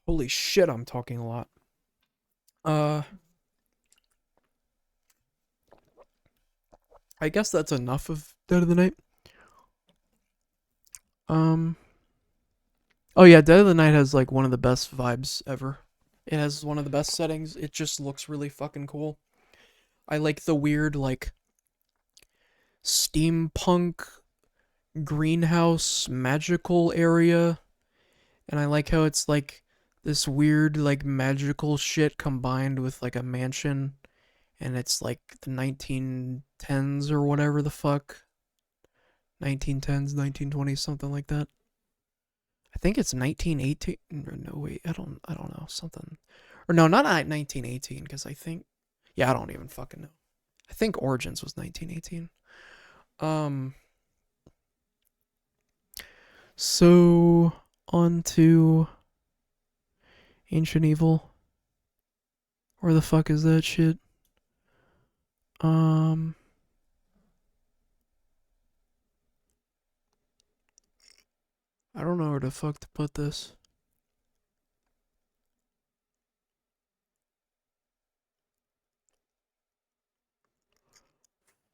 Holy shit, I'm talking a lot. Uh, I guess that's enough of Dead of the Night. Um, oh yeah, Dead of the Night has like one of the best vibes ever. It has one of the best settings. It just looks really fucking cool. I like the weird like steampunk greenhouse magical area, and I like how it's like this weird like magical shit combined with like a mansion, and it's like the 1910s or whatever the fuck. 1910s, 1920s, something like that. I think it's 1918. No, wait, I don't know, something. Or no, not 1918, because I think, yeah, I don't even fucking know. I think Origins was 1918. Um, so on to Ancient Evil. Where the fuck is that shit? Um, I don't know where the fuck to put this.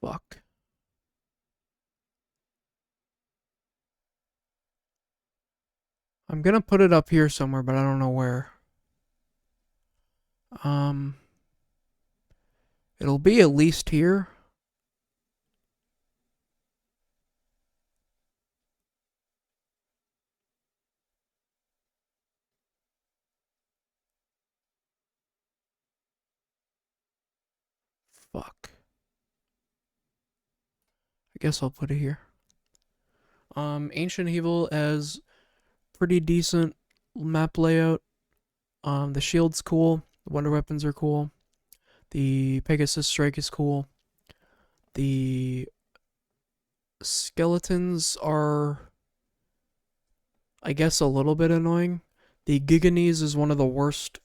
Fuck. I'm gonna put it up here somewhere, but I don't know where. Um, it'll be at least here. Fuck. I guess I'll put it here. Ancient Evil as pretty decent map layout. The shield's cool. The wonder weapons are cool. The Pegasus Strike is cool. The skeletons are, I guess, a little bit annoying. The Giganese is one of the worst.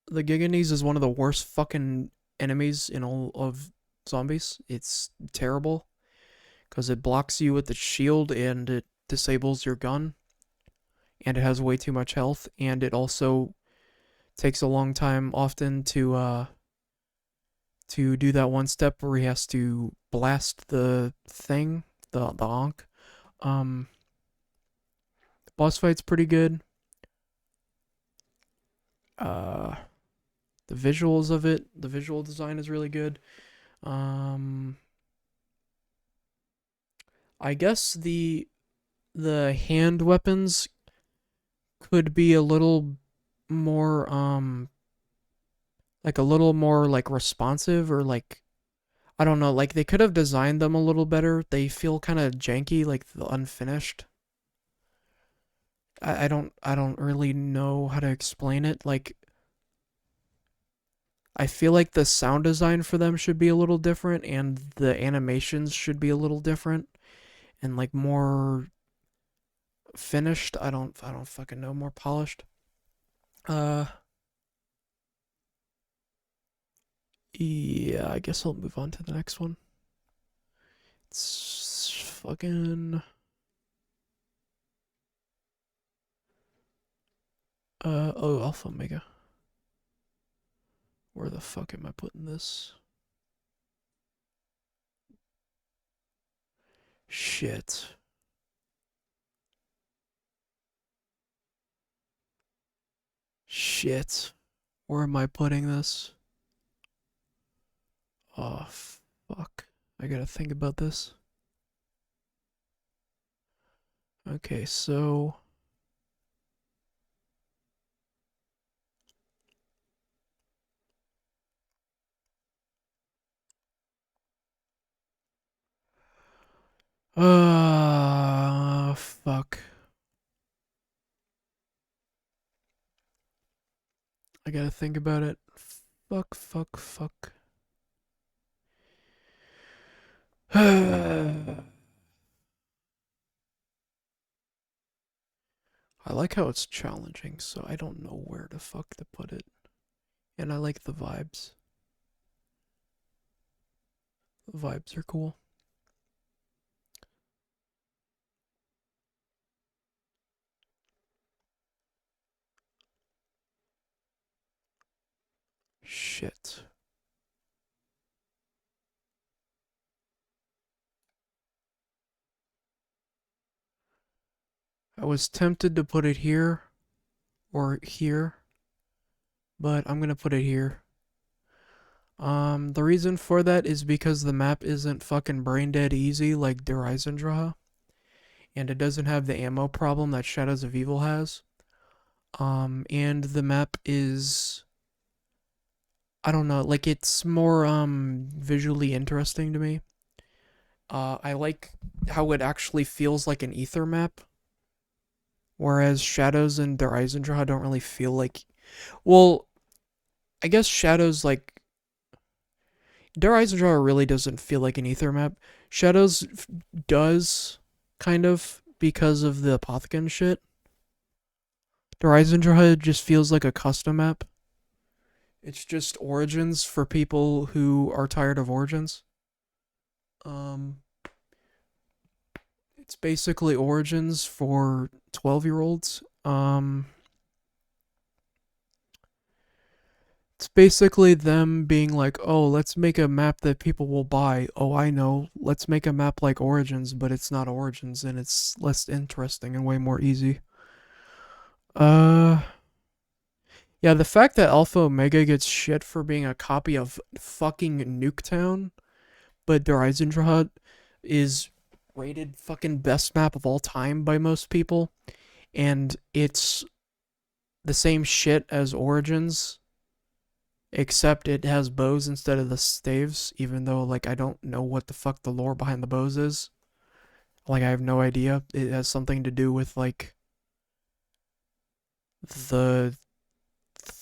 The Giganese is one of the worst fucking enemies in all of zombies. It's terrible because it blocks you with the shield and it disables your gun, and it has way too much health, and it also takes a long time often to do that one step where he has to blast the thing, the Ankh. Um, Boss fight's pretty good. Uh, the visuals of it, the visual design is really good. Um, I guess the hand weapons could be a little more like a little more like responsive, or like, I don't know, like they could have designed them a little better. They feel kind of janky, like the unfinished. I don't really know how to explain it. Like, I feel like the sound design for them should be a little different, and the animations should be a little different, and like more finished. I don't fucking know, more polished. Uh yeah, I guess I'll move on to the next one. It's fucking Oh, Alpha Omega. Where the fuck am I putting this? Shit. Shit. Where am I putting this? Oh, fuck. I gotta think about this. Okay, so. Fuck. I gotta think about it. Fuck, fuck, fuck. I like how it's challenging, so I don't know where the fuck to put it. And I like the vibes. The vibes are cool. Shit. I was tempted to put it here or here, but I'm gonna put it here. The reason for that is because the map isn't fucking brain dead easy like Derizendraha, and it doesn't have the ammo problem that Shadows of Evil has. And the map is, I don't know, like it's more visually interesting to me. I like how it actually feels like an ether map, whereas Shadows and Derizendraha don't really feel like. Well, I guess Shadows like Derizendraha really doesn't feel like an ether map. Shadows does kind of because of the Apothicon shit. Derizendraha just feels like a custom map. It's just Origins for people who are tired of Origins. Um, it's basically Origins for 12-year-olds. It's basically them being like, oh, let's make a map that people will buy. Oh, I know. Let's make a map like Origins, but it's not Origins and it's less interesting and way more easy. Uh, yeah, the fact that Alpha Omega gets shit for being a copy of fucking Nuketown, but Derizendraht is rated fucking best map of all time by most people, and it's the same shit as Origins, except it has bows instead of the staves, even though, like, I don't know what the fuck the lore behind the bows is. Like, I have no idea. It has something to do with, like,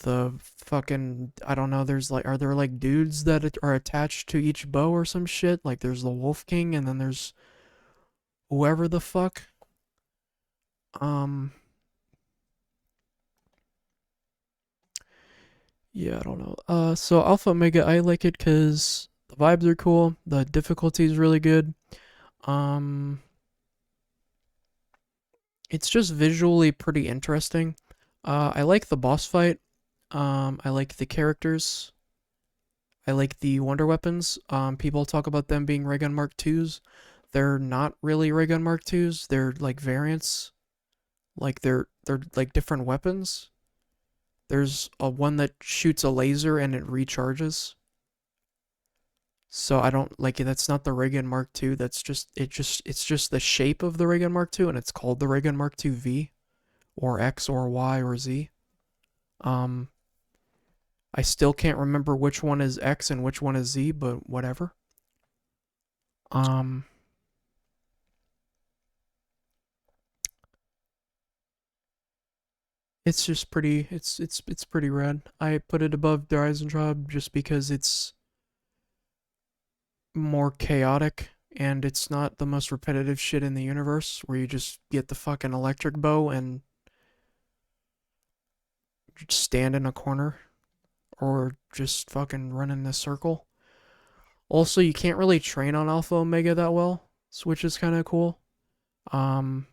the fucking, I don't know, there's like, are there like dudes that are attached to each bow or some shit? Like there's the Wolf King and then there's whoever the fuck. Um yeah, I don't know. So Alpha Omega, I like it cuz the vibes are cool, the difficulty is really good. Um it's just visually pretty interesting. I like the boss fight. I like the characters. I like the wonder weapons. People talk about them being Ray Gun Mark twos. They're not really Ray Gun Mark twos. They're like variants. Like they're like different weapons. There's a one that shoots a laser and it recharges. So I don't like it. That's not the Ray Gun Mark two. That's just it's just the shape of the Ray Gun Mark two, and it's called the Ray Gun Mark two V or X or Y or Z. Um, I still can't remember which one is X and which one is Z, but whatever. Um, it's just pretty. It's pretty rad. I put it above the Eisentraub just because it's more chaotic and it's not the most repetitive shit in the universe where you just get the fucking electric bow and stand in a corner or just fucking run in a circle. Also, you can't really train on Alpha Omega that well, which is kind of cool. Um,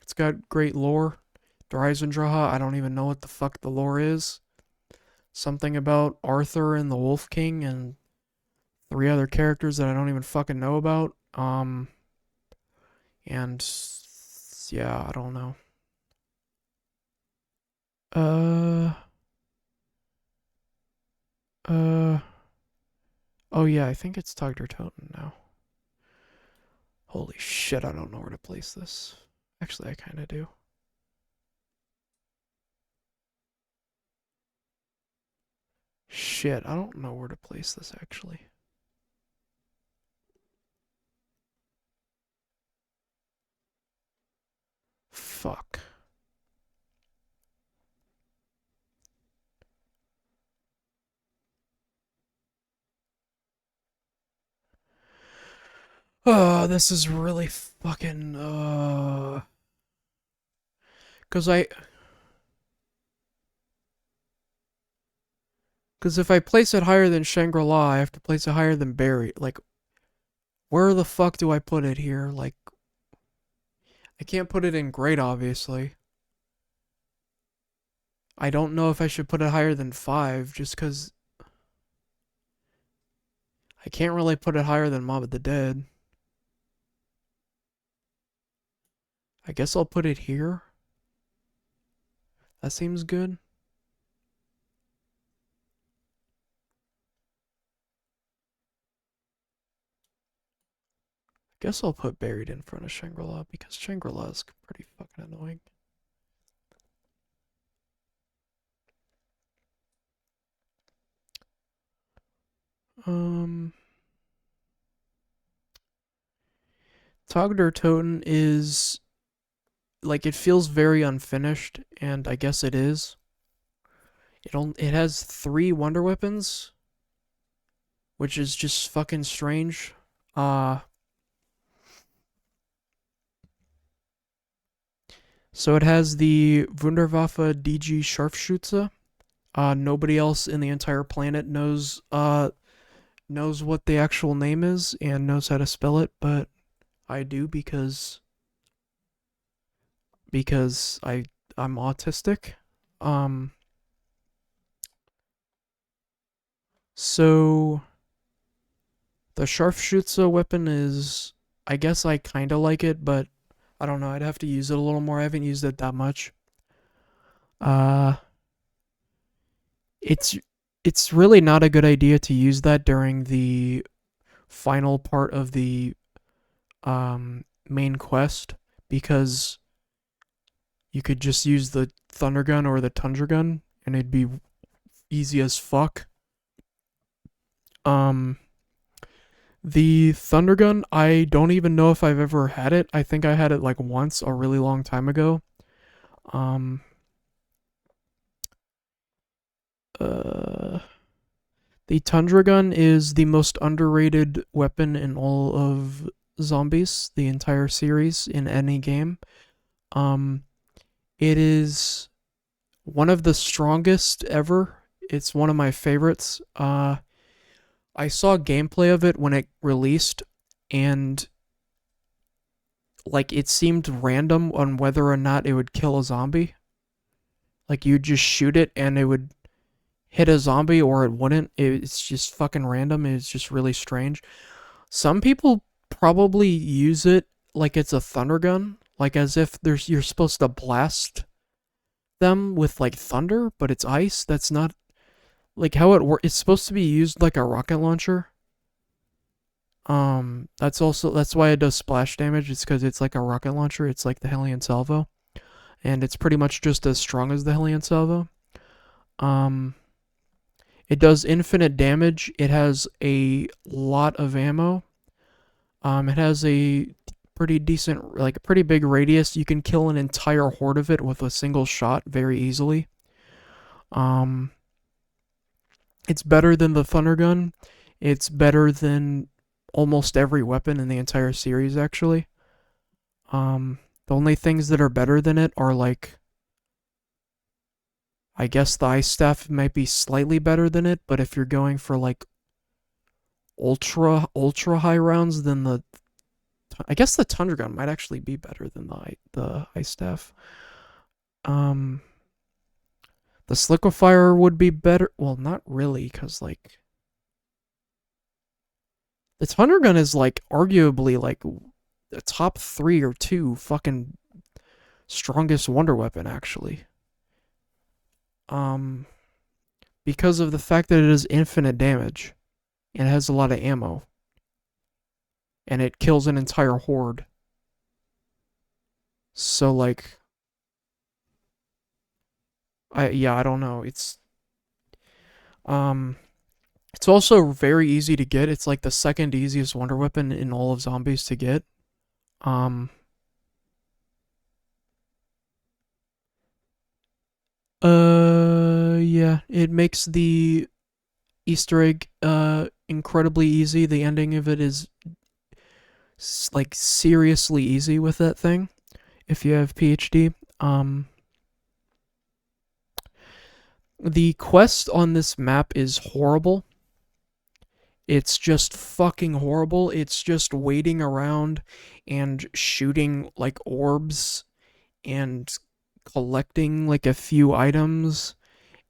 it's got great lore. Dreisendraha, I don't even know what the fuck the lore is. Something about Arthur and the Wolf King and three other characters that I don't even fucking know about. And yeah, I don't know. Uh, uh, oh yeah, I think it's Tugder Toten now. Holy shit, I don't know where to place this. Actually, I kind of do. Shit, I don't know where to place this actually. Fuck. Oh, this is really fucking, cause I, cause if I place it higher than Shangri-La, I have to place it higher than Barry. Like, where the fuck do I put it here? Like, I can't put it in great, obviously. I don't know if I should put it higher than 5, just cause I can't really put it higher than Mob of the Dead. I guess I'll put it here. That seems good. Guess I'll put Buried in front of Shangri-La because Shangri-La is pretty fucking annoying. Um, Togder Toten is like it feels very unfinished, and I guess it is. It has 3 wonder weapons, which is just fucking strange. Uh so it has the Wunderwaffe DG Scharfschütze. Nobody else in the entire planet knows what the actual name is and knows how to spell it, but I do because I'm autistic. Um so the Scharfschütze weapon is I guess I kinda like it, but I don't know, I'd have to use it a little more. I haven't used it that much. Uh it's it's really not a good idea to use that during the final part of the main quest because you could just use the thunder gun or the tundra gun and it'd be easy as fuck. Um the thunder gun, I don't even know if I've ever had it. I think I had it like once a really long time ago. Um uh the tundra gun is the most underrated weapon in all of zombies, the entire series in any game. Um it is one of the strongest ever. It's one of my favorites. I saw gameplay of it when it released, and like it seemed random on whether or not it would kill a zombie. Like you'd just shoot it and it would hit a zombie or it wouldn't. It's just fucking random. It's just really strange. Some people probably use it like it's a thunder gun, like as if you're supposed to blast them with like thunder, but it's ice. That's not like how it works. It's supposed to be used like a rocket launcher. That's why it does splash damage. It's because it's like a rocket launcher. It's like the Hellion Salvo, and it's pretty much just as strong as the Hellion Salvo. Um, it does infinite damage. It has a lot of ammo. It has a pretty decent, like a pretty big radius. You can kill an entire horde of it with a single shot very easily. Um, it's better than the Thunder Gun. It's better than almost every weapon in the entire series, actually. The only things that are better than it are like, I guess the ice staff might be slightly better than it, but if you're going for like ultra high rounds, then I guess the Tundra Gun might actually be better than the ice staff. Um, the Sliquifier would be better. Well, not really, because, like, the Thunder Gun is, like, arguably, like, the top 3 or 2 fucking strongest Wonder Weapon, actually. Um, because of the fact that it is infinite damage and it has a lot of ammo and it kills an entire horde. So, like, I don't know. Um it's also very easy to get. It's like the second easiest Wonder Weapon in all of zombies to get. Um yeah, it makes the Easter egg incredibly easy. The ending of it is like seriously easy with that thing if you have PhD. The quest on this map is horrible. It's just fucking horrible. It's just waiting around and shooting like orbs and collecting like a few items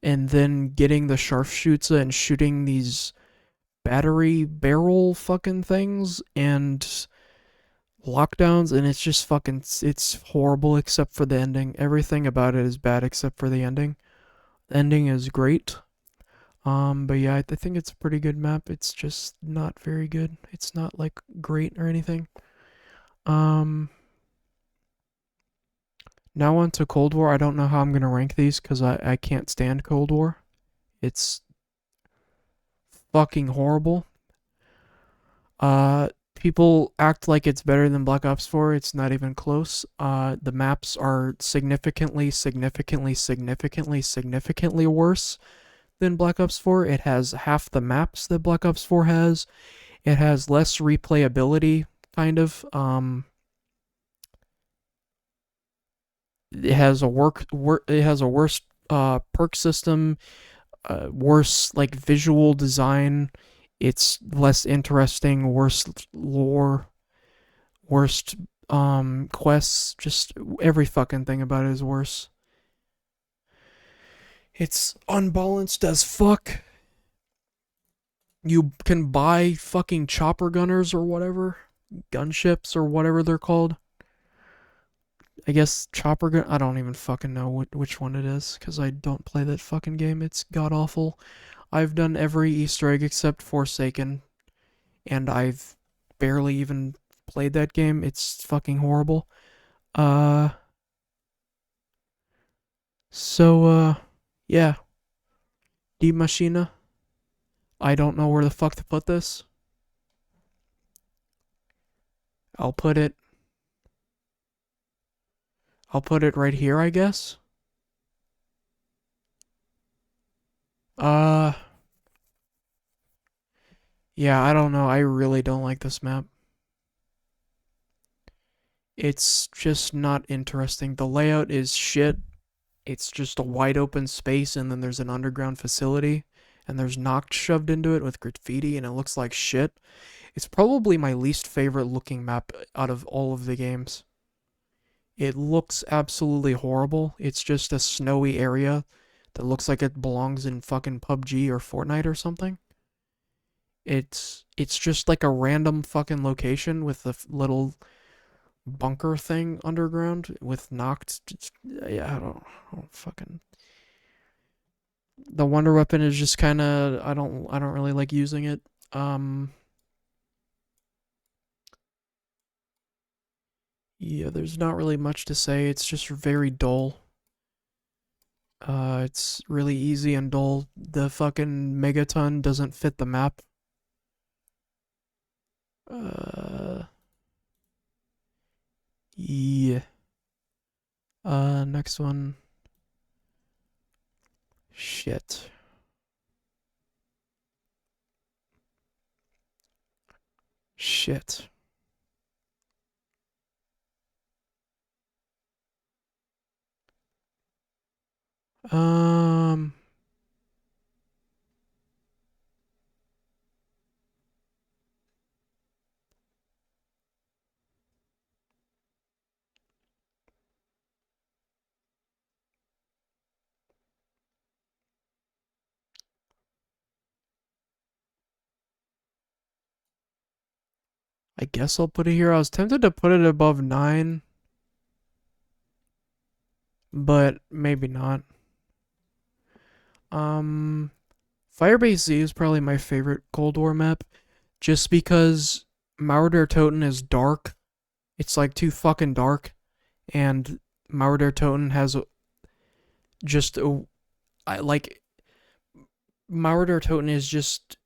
and then getting the sharpshooter and shooting these battery barrel fucking things and lockdowns, and it's just fucking it's horrible except for the ending. Everything about it is bad except for the ending. The ending is great. But yeah, I think it's a pretty good map. It's just not very good. It's not like great or anything. Um, Now on to Cold War. I don't know how I'm gonna rank these because I can't stand Cold War. It's fucking horrible. People act like it's better than Black Ops 4. It's not even close. The maps are significantly worse than Black Ops 4. It has half the maps that Black Ops 4 has. It has less replayability, kind of. It has a it has a worse perk system, worse like visual design. It's less interesting, worse lore, worst quests. Just every fucking thing about it is worse. It's unbalanced as fuck. You can buy fucking chopper gunners or whatever, gunships or whatever they're called. I guess chopper gun. I don't even fucking know which one it is because I don't play that fucking game. It's god awful. I've done every Easter egg except Forsaken, and I've barely even played that game. It's fucking horrible. Uh, so yeah, Die Maschine. I don't know where the fuck to put this. I'll put it. I'll put it right here, I guess. Uh, yeah, I don't know. I really don't like this map. It's just not interesting. The layout is shit. It's just a wide open space, and then there's an underground facility, and there's Noct shoved into it with graffiti, and it looks like shit. It's probably my least favorite looking map out of all of the games. It looks absolutely horrible. It's just a snowy area that looks like it belongs in fucking PUBG or Fortnite or something. It's just like a random fucking location with a little bunker thing underground with Noct. Yeah, I don't fucking. The wonder weapon is just kind of I don't really like using it. Um yeah, there's not really much to say. It's just very dull. It's really easy and dull. The fucking megaton doesn't fit the map. Uh yeah. Next one. Shit. Shit. Um I guess I'll put it here. I was tempted to put it above 9, but maybe not. Um, Firebase Z is probably my favorite Cold War map, just because Mauer Toten is dark. It's like too fucking dark, and Mauer Toten has just a I like Mauer Toten is just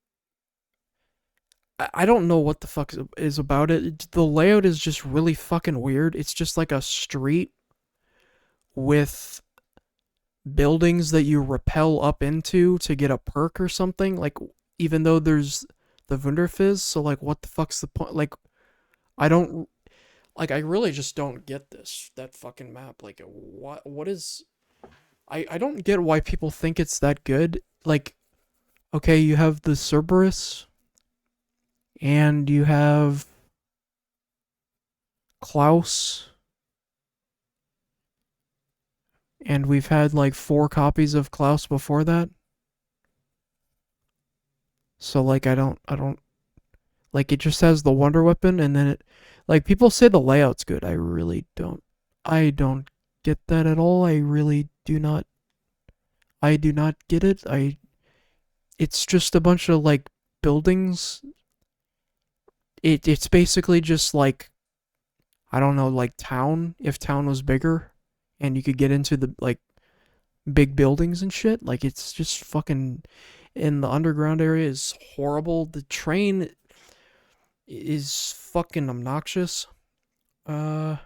I don't know what the fuck is about it. The layout is just really fucking weird. It's just like a street with buildings that you rappel up into to get a perk or something. Like, even though there's the Wunderfizz, so like, what the fuck's the point? Like, I don't like. I really just don't get that fucking map. Like, what is? I don't get why people think it's that good. Like, okay, you have the Cerberus, and you have Klaus, and we've had like 4 copies of Klaus before that. So like, I don't like, it just has the Wonder Weapon, and then it, like, people say the layout's good. I really don't. I don't get that at all. I really do not. I do not get it. It's just a bunch of like buildings. It's basically just like, I don't know, like town, if town was bigger and you could get into the like big buildings and shit. Like, it's just fucking, in the underground area is horrible. The train is fucking obnoxious. Uh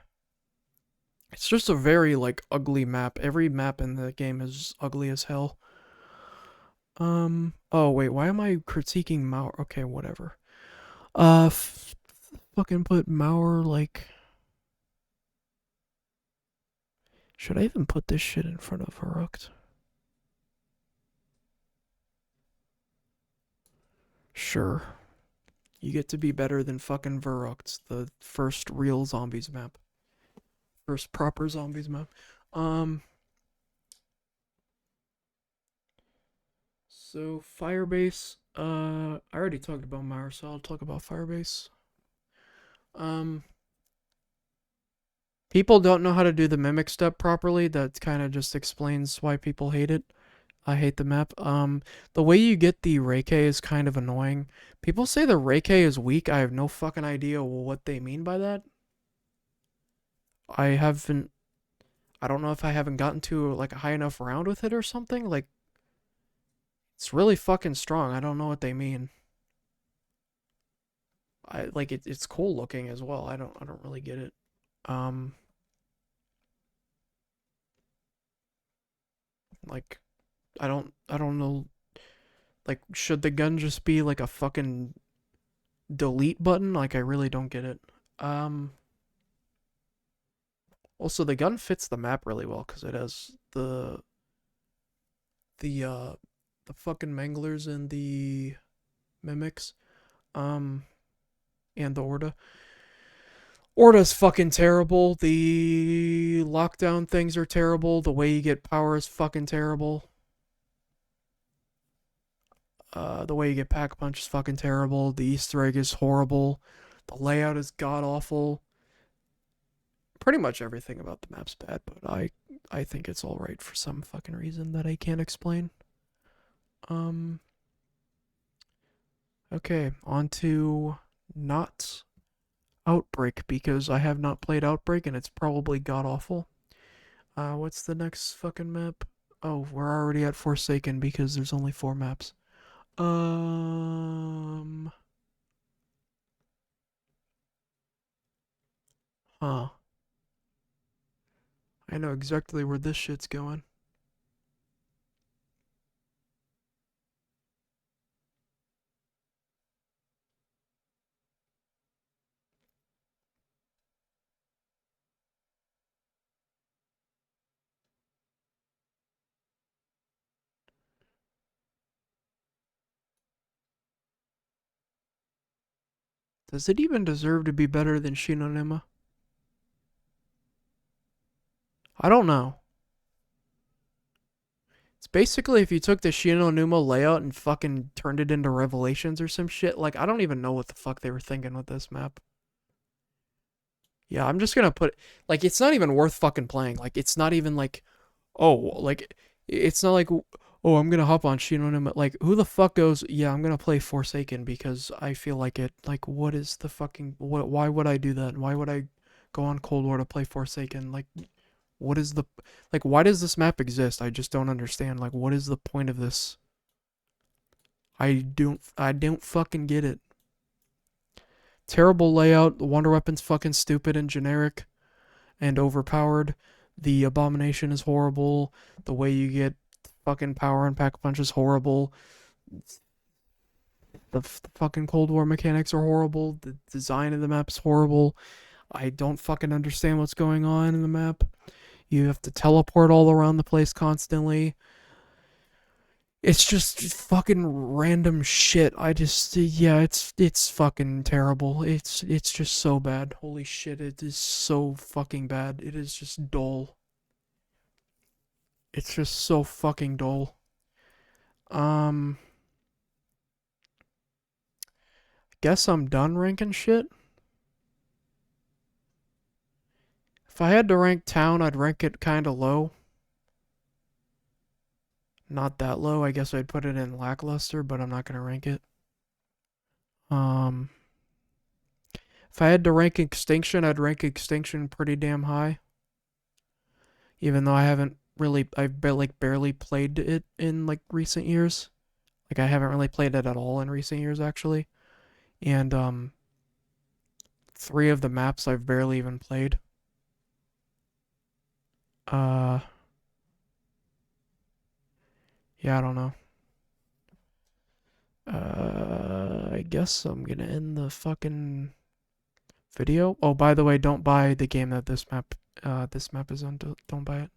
it's just a very like ugly map. Every map in the game is ugly as hell. Oh wait, why am I critiquing Mauer? Okay, whatever. Fucking put Mauer, like, should I even put this shit in front of Herukt? Sure. You get to be better than fucking Verrukt, the first real zombies map. First proper zombies map. Um So Firebase, I already talked about Mauer, so I'll talk about Firebase. Um, People don't know how to do the mimic step properly. That kind of just explains why people hate it. I hate the map. The way you get the Reiki is kind of annoying. People say the Reiki is weak. I have no fucking idea what they mean by that. I haven't. I don't know if I haven't gotten to like a high enough round with it or something. Like, it's really fucking strong. I don't know what they mean. I like it. It's cool looking as well. I don't really get it. Um, like, I don't know. Like, should the gun just be like a fucking delete button? Like, I really don't get it. Um, Also, the gun fits the map really well because it has the uh the fucking manglers and the mimics. Um, and the Orda. Orda's fucking terrible. The lockdown things are terrible. The way you get power is fucking terrible. The way you get pack punch is fucking terrible. The Easter egg is horrible. The layout is god awful. Pretty much everything about the map's bad, but I think it's all right for some fucking reason that I can't explain. Um. Okay, on to not Outbreak, because I have not played Outbreak and it's probably god awful. What's the next fucking map? Oh, we're already at Forsaken because there's only 4 maps. Um. Huh. I know exactly where this shit's going. Does it even deserve to be better than Shinonema? I don't know. It's basically if you took the Shinonuma layout and fucking turned it into Revelations or some shit. Like, I don't even know what the fuck they were thinking with this map. Yeah, I'm just gonna put like it's not even worth fucking playing. Like it's not even like oh like it's not like oh I'm gonna hop on Shinonima. Like who the fuck goes yeah I'm gonna play Forsaken because I feel like it. Like what is the fucking what? Why would I do that? Why would I go on Cold War to play Forsaken? Like what is the like why does this map exist? I just don't understand. Like what is the point of this? I don't fucking get it. Terrible layout. The Wonder Weapon's fucking stupid and generic and overpowered. The Abomination is horrible. The way you get fucking power and pack punch is horrible. The fucking Cold War mechanics are horrible. The design of the map is horrible. I don't fucking understand what's going on in the map. You have to teleport all around the place constantly. It's just fucking random shit. I just yeah, it's fucking terrible. It's just so bad. Holy shit, it is so fucking bad. It is just dull. It's just so fucking dull. Um guess I'm done ranking shit. If I had to rank town, I'd rank it kind of low. Not that low. I guess I'd put it in lackluster, but I'm not going to rank it. Um if I had to rank extinction, I'd rank extinction pretty damn high. Even though I haven't really like barely played it in like recent years. Like I haven't really played it at all in recent years actually. And three of the maps I've barely even played. Uh yeah, I don't know. I guess I'm gonna end the fucking video. Oh, by the way, don't buy the game that this map is on. Don't buy it.